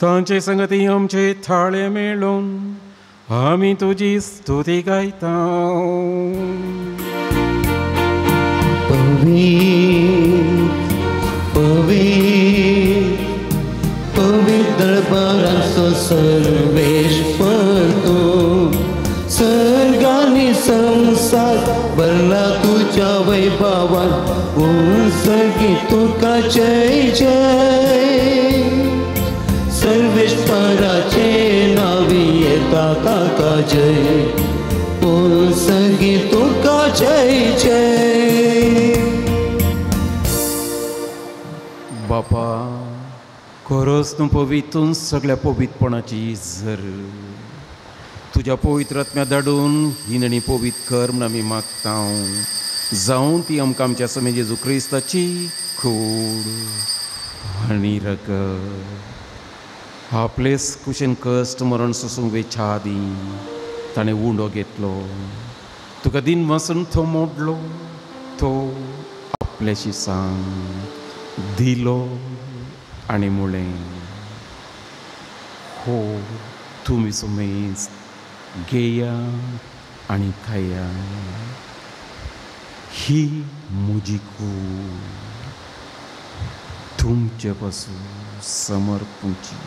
तांचे संगती आमचे थाळे मेळोवन आमी तुजी स्तुती गायता. पवित्र दळभाराचो सर्वेश्वर तूं. सर्गानी संसार भरला तुज्या वैभवान. सर्गी तुका जय जय. सर्वेश्वराचे नावी येता ताका जय. सर्गी तुका जय जय. बापा खरोच तूं पवित्र सगळ्या पवित्रपणाची झर. तुज्या पवित्रात्म्या धाडून ही नणी पवित्र कर म्हूण आमी मागता. जावं ती आमकां आमच्या समे जेजू क्रिस्ताची खूड आनी रगत आपलेच कुशेन कश्ट मरण सोसूंक वेच्या आदीं ताणें उंडो घेतलो. तुका दिन वचून तो मोडलो. तो आपल्याशी सांग दिलो आनी मुळें हो तुमी सुमेज घेया आनी खाया. ही म्हजी कूड तुमचे पासून समर्पूची.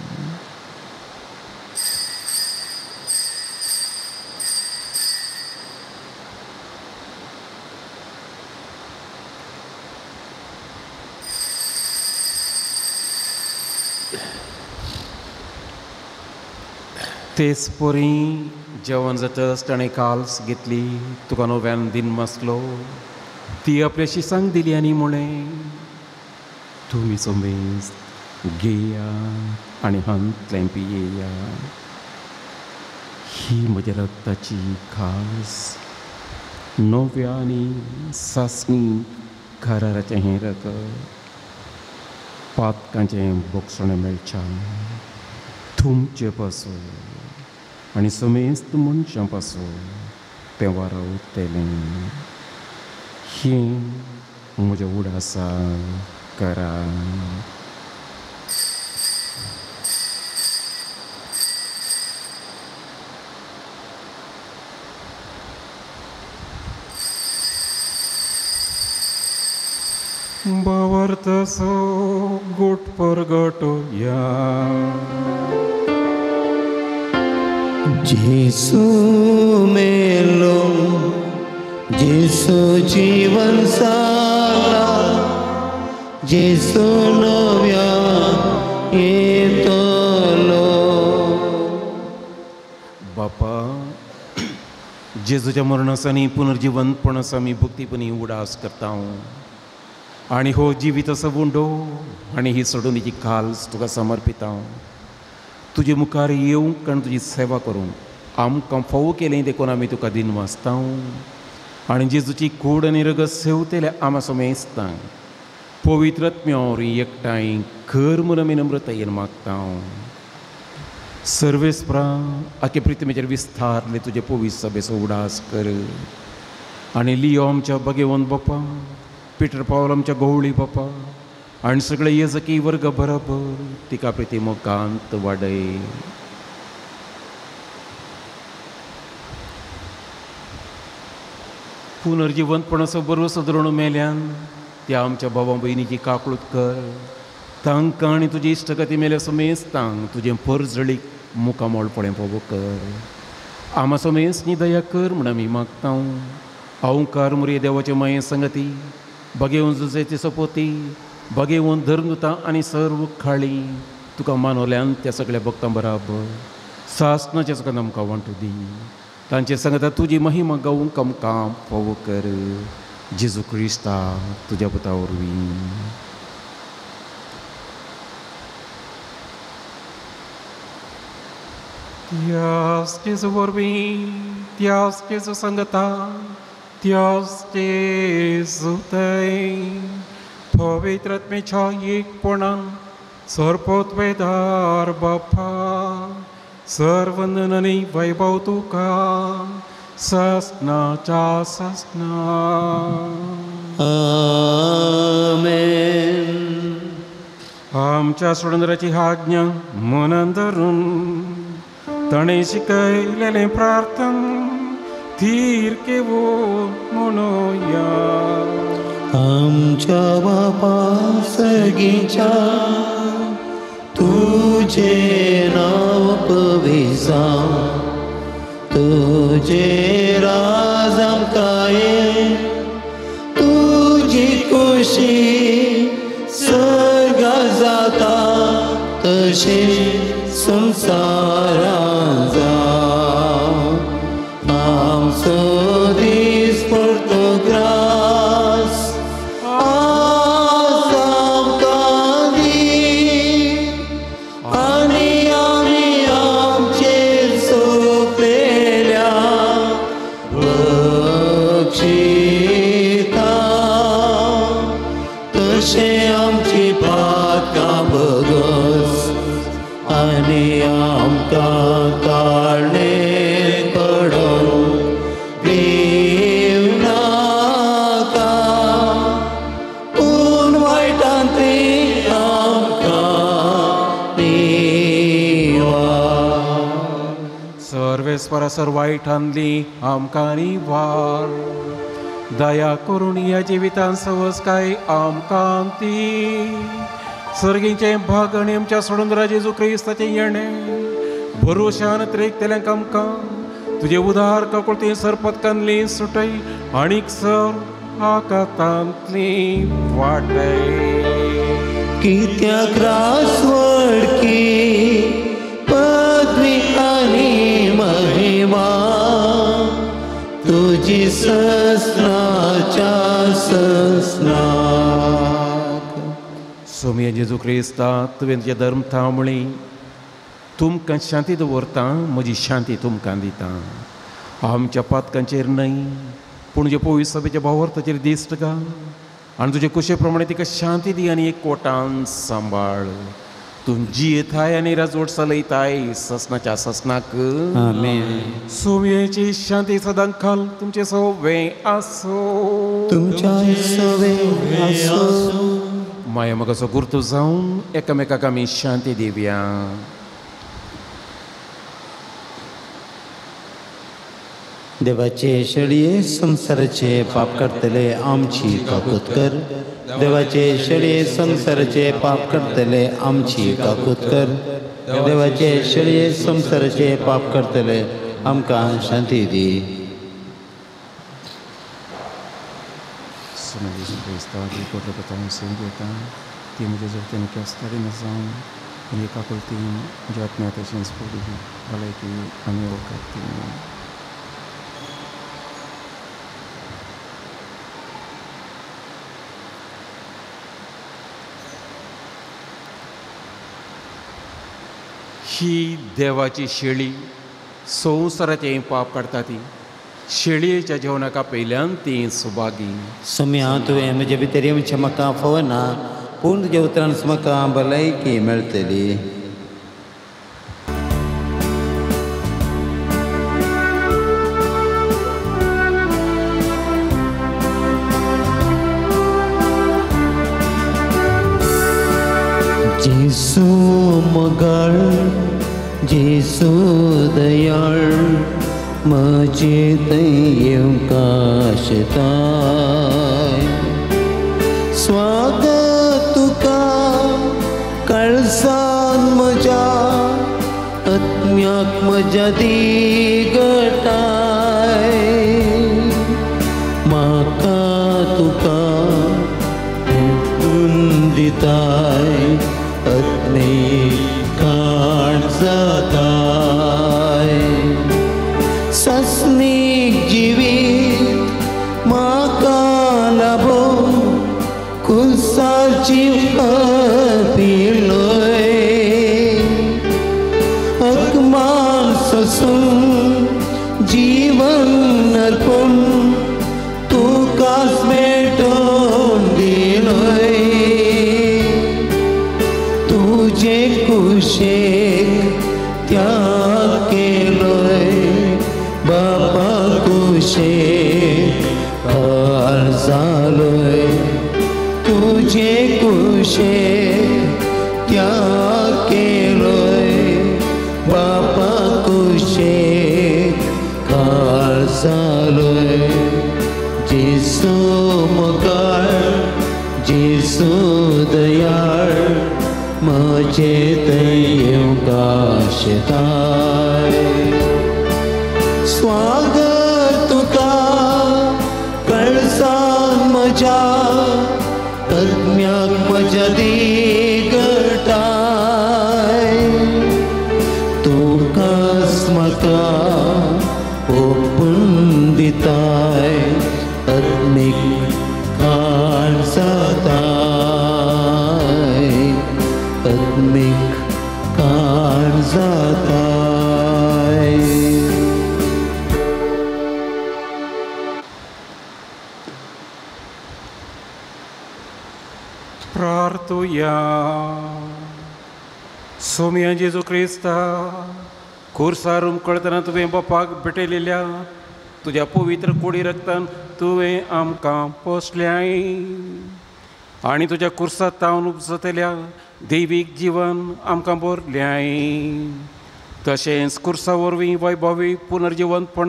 तेच परी जेवण जातच ताणें काल्स घेतली. तुका नव्यान दिन मासलो. ती आपल्याशी सांग दिली आनी म्हळें तुमी सोमेज घेया आनी हांतलें पियेया. ही म्हज्या रक्ताची खास नव्या आनी सासणी घराराचें हें रगत पातकांचें बोगसणें मेळच्या तुमचे पासून आनी समेस्त मनशां पासून तें वारवतलें. हें म्हज्या उडासा करा. बावर्तसो गोट परगटोया. जेसू मेलो जेसू जीवन साला जेसू नव्या येतलो. बापा, जेजूच्या मरणासानी पुनर्जीवनपणास आमी भक्तीपणी उडास करता आनी हो जिवीत असो उंडो आनी ही सोडूनीची काल्स तुका समर्पिता. तुजे मुखार येवंक आनी तुजी सेवा करूंक आमकां फावो केलें देखून आमी तुका दिनवासता आनी जेजूची कूड आनी रगत सेवतेले आमा समेस्तां पवित्रत्म्यावरी एकठांय कर म्हूण आमी नम्रतायेन मागता. सर्वेस्परा आखे प्रितमेचेर विस्तारले तुजे पवित्र सभेचो उडास कर आनी लियो आमच्या भगेवन बापा, पिटर पावल आमच्या गवळी बापा आनी सगळे येजकी वर्ग बरोबर तिका प्रितिमोकांत वाडय. पुनर्जीवनपणाचो बरोसो धरून मेल्यान त्या आमच्या भावा भयणीची काकळूत कर. तांकां आनी तुजी इश्टगती मेल्या समेस्तांक तुजें परजळीक मुखामोळपणें फावो कर. आमा समेस नी दया कर म्हूण आमी मागता. अवंकार मुरे देवाचे माये संगती बगेवन जुजेची सपोती बगेवन धर्मदुतां आनी सर्व खाळी तुका मानवल्यान त्या सगळ्या भक्तां बराबर सासणाचे सुखान आमकां वांटू दी. तांचे सांगता तुजी महिमा गावूंक आमकां फावो कर. जेजू क्रिस्ता तुज्या पुता वरवीं. त्याच जेजू वरवीं, त्याच जेजू सांगता, त्याच जेजू थंय पवित्रात्मेच्या एकपणान सर्पोत्वेदार बापा सर्व ननी वैभव तुका ससनाच्या ससना. आमेन. आमच्या सोडंदराची आज्ञा मनान धरून ताणें शिकयलेलें प्रार्थन धीर केवून म्हणुया. आमच्या बापा सर्गीच्या तुझे नाव पवित्र जावं, तुझे राज आमकां ये, तुझी खुशी स्वर्गा जाता तशी संवसारांत जावं. आमचो दीस पडतो ग्रास आज आमकां दी आनी आमी आमचेर सोंपलेल्या बक्षिता तशें आमची पातकां भगस आनी आमकां काळणे पडोवंक दिव नाका, पूण वायटांतली आमकां निवार. सर्वेस्परा सर्वायठांतली आमकां निवार. दया करून ह्या जिवितांत सवस्काय आमकां दी. सर्गीचे भाग आनी आमच्या सोडून जेजू क्रिस्ताचें येणें भरोशान त्रेकतेल्यांक आमकां तुजे उदार ककुळती सरपतकांतली सुटय आनीक सर आकांतांतली वाटय. कित्याक रासवडकी पदवी आनी महिमा तुजी ससनाच्या ससनाक. सोम्या जेजू क्रिस्ता तुवें तुजें धर्म थांबळी तुमकां शांती दवरता, म्हजी शांती तुमकां दिता. आमच्या पातकांचेर न्हय पूण तुजे पवित्र सभेच्या भावार्थाचेर दिश्ट घाल आनी तुजे कुशे प्रमाणे तिका शांती दी आनी एकवटान सांबाळ. तूं जियेताय आनी राजवट चलयताय ससनाच्या ससनाक. आमेन. सोम्येची शांती सदांच घाल तुमचे सवे आसो. तुमच्या सवे आसो. माया मोगाचो गुर्तू जावन एकामेकाक आमी शांती दिवया. देवाचे शेळये संसाराचे पाप करतले आमची काकूत कर. देवाचे शेळये संसाराचे पाप करतले आमची काकूत कर. देवाचे शेळये संसाराचे पाप करतले आमकां शांती दी. Sono Gesù Cristo, di corre per tamo sendieta, tiene Gesù tiene che stare na zam, e capul tim jat me attention spodi, vale ki ami okati. ही देवाची शेळी संसाराचें पाप काडटा ती शेळयेच्या जेवणाका पयल्यान ती सुभागी. सम्या तुवें म्हजे भितर येवचें म्हाका फवना, पूण तुज्या उतरान म्हाका भलायकी मेळटली. जेसू मगाळ जेसू दयाळ म्हजे येवकाशताय स्वागत तुका कळसान म्हज्या आत्म्याक म्हज्या दिगटाय म्हाका तुका दिताय काण जाताय सस्नीक जिवीत म्हाका लाभो कुसाची पिलोय अकमान ससून जीवन अर्पण तुकाच मेटोवन दिलोय तुजे कुशेक त्याग केलोय बापा कुशेक हार जालोय तुजे कुशेक त्याग केलोय बापा कुशेक हार जालोय जेसू मोगाळ जेसू दयाळ म्हजे येवकाशताय स्वागत तुका कळसान म्हज्या आत्म्याक म्हज्या दिगटाय तुकाच म्हाका ओपून दिताय आत्मीक खाण जाताय आत्मीक खाण जाताय. प्रार्थुया. सोम्या जेजू क्रिस्ता खुर्सारून कळतना तुवें बापाक भेटयलेल्या तुज्या पवित्र कोडी रक्तान तुवें आमकां पोसल्याय आनी तुज्या खुर्सात तावन उपजतल्या दैवीक जीवन आमकां भरल्याय. तशेंच खुर्सा वरवीं वैभवी पुनर्जीवनपण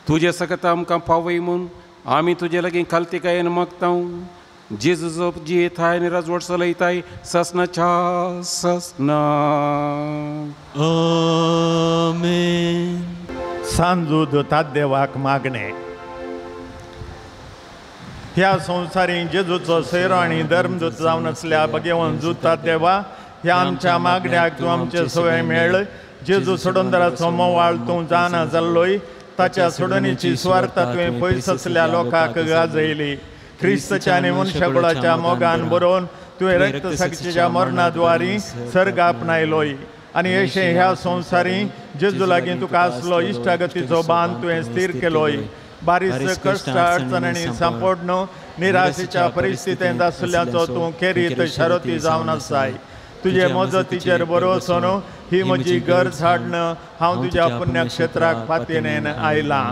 तुजे सकत आमकां पावय म्हूण आमी तुजे लागीं खालतिकायेन मागतां. जेजू जोप जियेताय आनी राजवट चलयताय ससनाच्या ससना. आमेन. सांजूद देवाक मागणे. ह्या संवसारी जेजूचो सोयरो आनी धर्मदूत जावन असल्या भगेवन जुतात देवा ह्या आमच्या मागण्याक तूं आमचे सवय मेळ. जेजू सोडोंदराचो मोवाळ तूं जाणा जाल्लोय ताच्या सोडणीची स्वार्थ तुवें पयस असल्या लोकांक गाजयली. ख्रिस्ताच्या आनी मनशाकुळाच्या मोगान बरोवन तुवें रक्त साक्षीच्या मरणाद्वारी सर्ग आपणायलोय आनी अशें ह्या संवसारी जेजू लागीं तुका आसलो इश्टागतीचो बांद तुवें स्थिर केलोय. बारीस कश्ट अडचणी सांपडण निराशेच्या परिस्थितींत आसल्याचो तूं खेरीत शारोती जावन आसाय. तुजे मजतीचेर भरोसो न्हू ही म्हजी गरज हाडन हांव तुज्या पुण्यक्षेत्राक फातीनेन आयलां.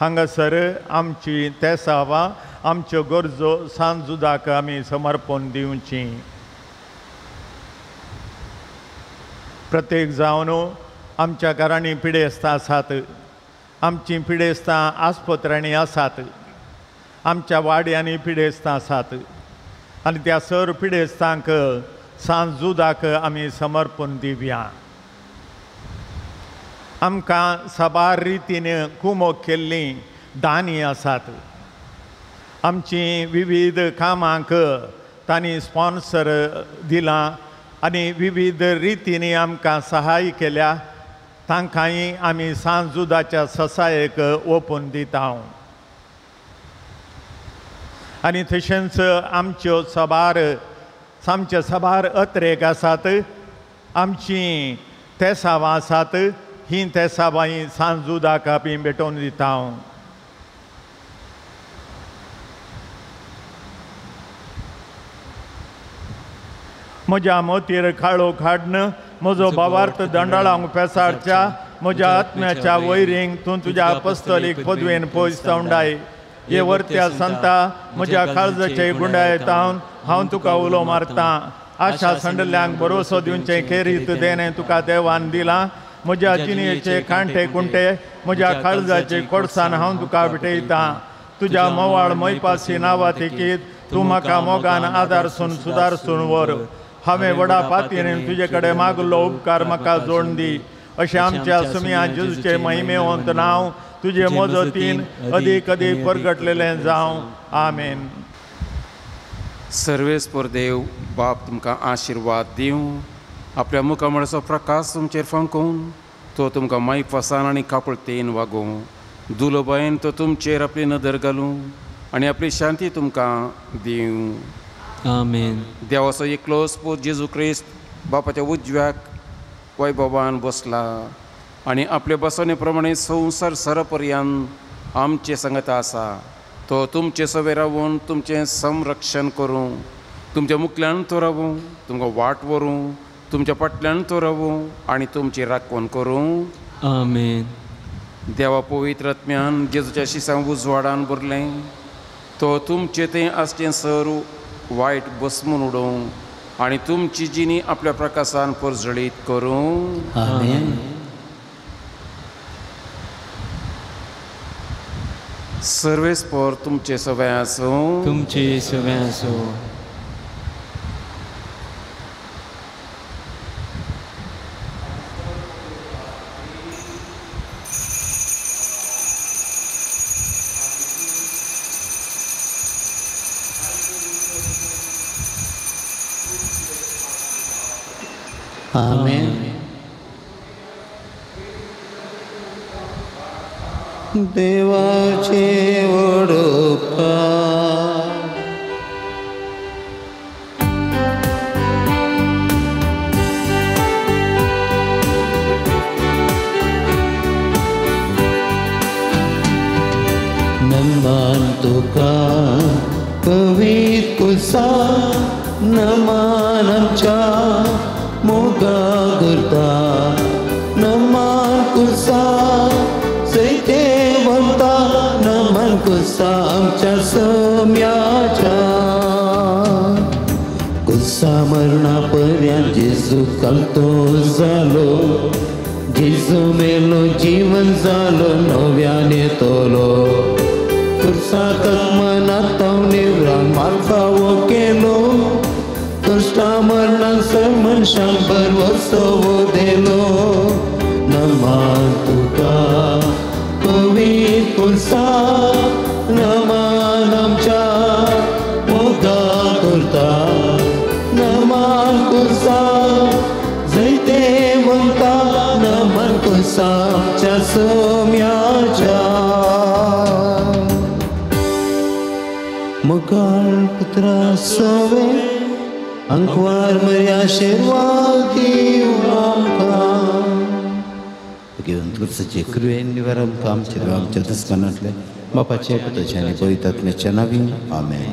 हांगासर आमची तेसावा आमच्यो गरजो सांजुदाक आमी समर्पण दिवची. प्रत्येक जावन आमच्या घरांनी पिडेस्तां आसात. आमची पिडेस्तां आस्पत्रांनी आसात. आमच्या वाड्यांनी पिडेस्तां आसात आनी त्या सर पिडेस्तांक सांजुदाक आमी समर्पण दिवया. आमकां साबार रितीन कुमोग केल्लीं दानी आसात. आमची विविध कामांक तांणी स्पॉन्सर दिलां आनी विविध रितींनी आमकां सहाय केल्या. तांकांय आमी सांजुदाच्या ससायेक ओपून दिता. आनी तशेंच आमच्यो आमचे साबार अत्रेक आसात. आमचीं तेसावां आसात. हीं तेसावांय सांजुदाक आमी भेटोवन दिता. म्हज्या मोतीर काळोख हाडन, म्हजो भावार्थ दंडाळांक पेसाडच्या, म्हज्या आत्म्याच्या वैरींक तूं तुज्या अपोस्तलीक पदवेन पोयसवंडाय. हे वर्त्या संता म्हज्या काळजाचे गुंडायेतावन हांव तुका उलो मारतां. आशा संडल्यांक भरोसो दिवचे खेरीत देणें तुका देवान दिलां. म्हज्या जिणेचे कांटे कुंटे म्हज्या काळजाचे कोडसान हांव तुका भेटयतां. तुज्या मोवाळ मैपासी नांवात एकीत तूं म्हाका मोगान आदारसून सुदारसून व्हर. हांवें व्हडा पातयेन तुजे कडेन मागलो उपकार म्हाका जोडून दी. अशें आमच्या सुमिया जेजूचे महिमेवंत नांव तुजे मजतीन अदीक अदीक परगटलेलें जावं. आमेन. सर्वेस्पर देव बाप तुमकां आशिर्वाद दिवं. आपल्या मुखामळाचो प्रकाश तुमचेर फंकून तो तुमकां मैफासान आनी काकुळतेन वागोवं. दुलोबायेन तो तुमचेर आपली नदर घालूं आनी आपली शांती तुमकां दिवं. आमेन. देवाचो एकलो स्पूत जेजू क्रिस्त बापाच्या उजव्याक वैभवान बसला आनी आपले बसोने प्रमाणे संवसार सरपर्यंत आमचे संगत आसा. तो तुमचे सवे रावून तुमचें संरक्षण करूं. तुमच्या मुखल्यान तो रावूं, तुमकां वाट व्हरूं, तुमच्या फाटल्यान तो रावूं आनी तुमची राखण करूं. आमेन. देवा पवित्र आत्म्यान जेजूच्या शिसांक उजवाडान भरलें. तो तुमचें तें आसचें सर वायट बसमून उडोवं आनी तुमची जिणी आपल्या प्रकाशान परजळीत करूं. आमेन. सर्वेस्पर तुमचे सवे आसूं. तुमचे सवे आसूं. आमेन. देवाचे वडोपकार. नमान तुका पवित्र कुसा नमान आमच्या मोगा करता. नमान कुसा सैते म्हणता. नमन कुसा आमच्या सम्याच्या. कुसा मरणापर्यंत जेजू कालतो जालो. जेजू मेलो जीवन जालो नव्याने तोलो. कुसाक मनात निवरान मालफावो केलो. कष्टा मरणान मनशांक बरवसो देलो. नमान तुका पवित्र कुसा नमान आमच्या मोगा करता. नमान कुसा जैते म्हणटा. नमन कुसा आमच्या सम्याच्या. मुखार पुत्रा सवे अंकवार मर्या आशीर्वाद आमकां घेवन तुळसाचे कृपेन निवार आमकां आमच्या दुस्मानांतले बापाचे पुताचे आनी पवित्र आत्म्याच्या नांवान. आमेन.